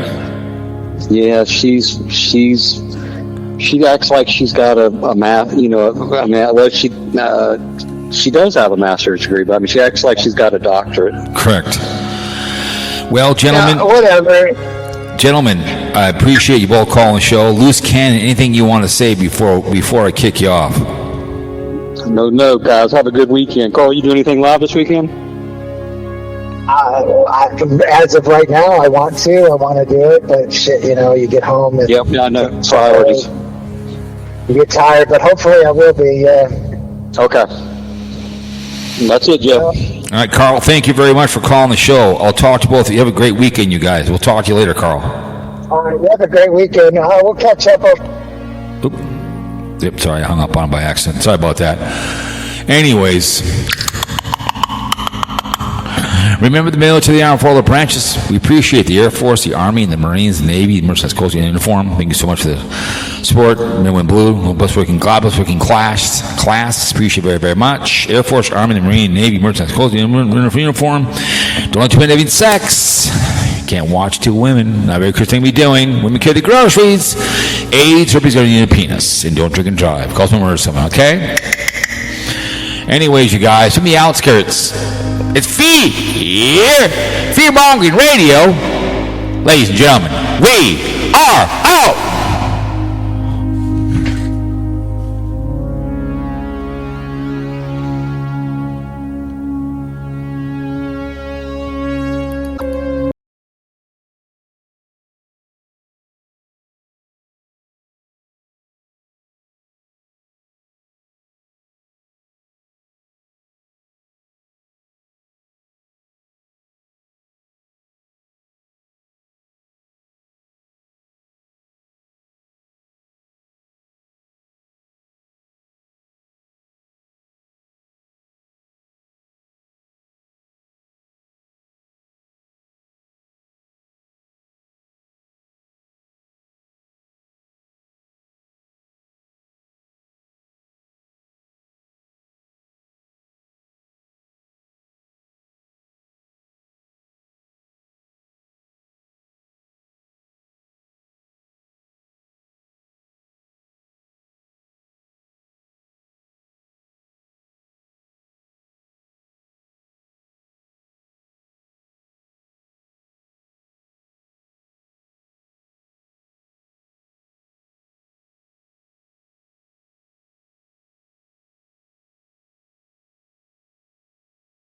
Yeah, she acts like she's got a math. You know, I mean, well, she does have a master's degree, but I mean, she acts like she's got a doctorate. Correct. Well, gentlemen. Yeah, whatever. Gentlemen, I appreciate you both calling the show. Loose cannon, anything you want to say before I kick you off? No, guys. Have a good weekend. Carl, you do anything live this weekend? As of right now, I want to do it, but shit, you know, you get home and Yep, I know. Priorities. You get tired, but hopefully I will be. Okay. That's it, Jeff. All right, Karl, thank you very much for calling the show. I'll talk to both of you. Have a great weekend, you guys. We'll talk to you later, Karl. All right, you have a great weekend. We'll catch up. Yep, sorry, I hung up on him by accident. Sorry about that. Anyways, remember the military, the armed for all the branches. We appreciate the Air Force, the Army, and the Marines, the Navy, the Mercenaries Coast Guard uniform. Thank you so much for the support. Remember in blue, best working class. Appreciate it very, very much. Air Force, Army, the Marine, Navy, Mercenaries Coast Guard uniform. Don't let too many having sex. Can't watch two women. Not a very Christian thing to be doing. Women carry the groceries. AIDS, herpes, going to need a penis. And don't drink and drive. Cause me murder someone, okay? Anyways, you guys, from the outskirts, it's Fear Mongering Radio. Ladies and gentlemen, we are out.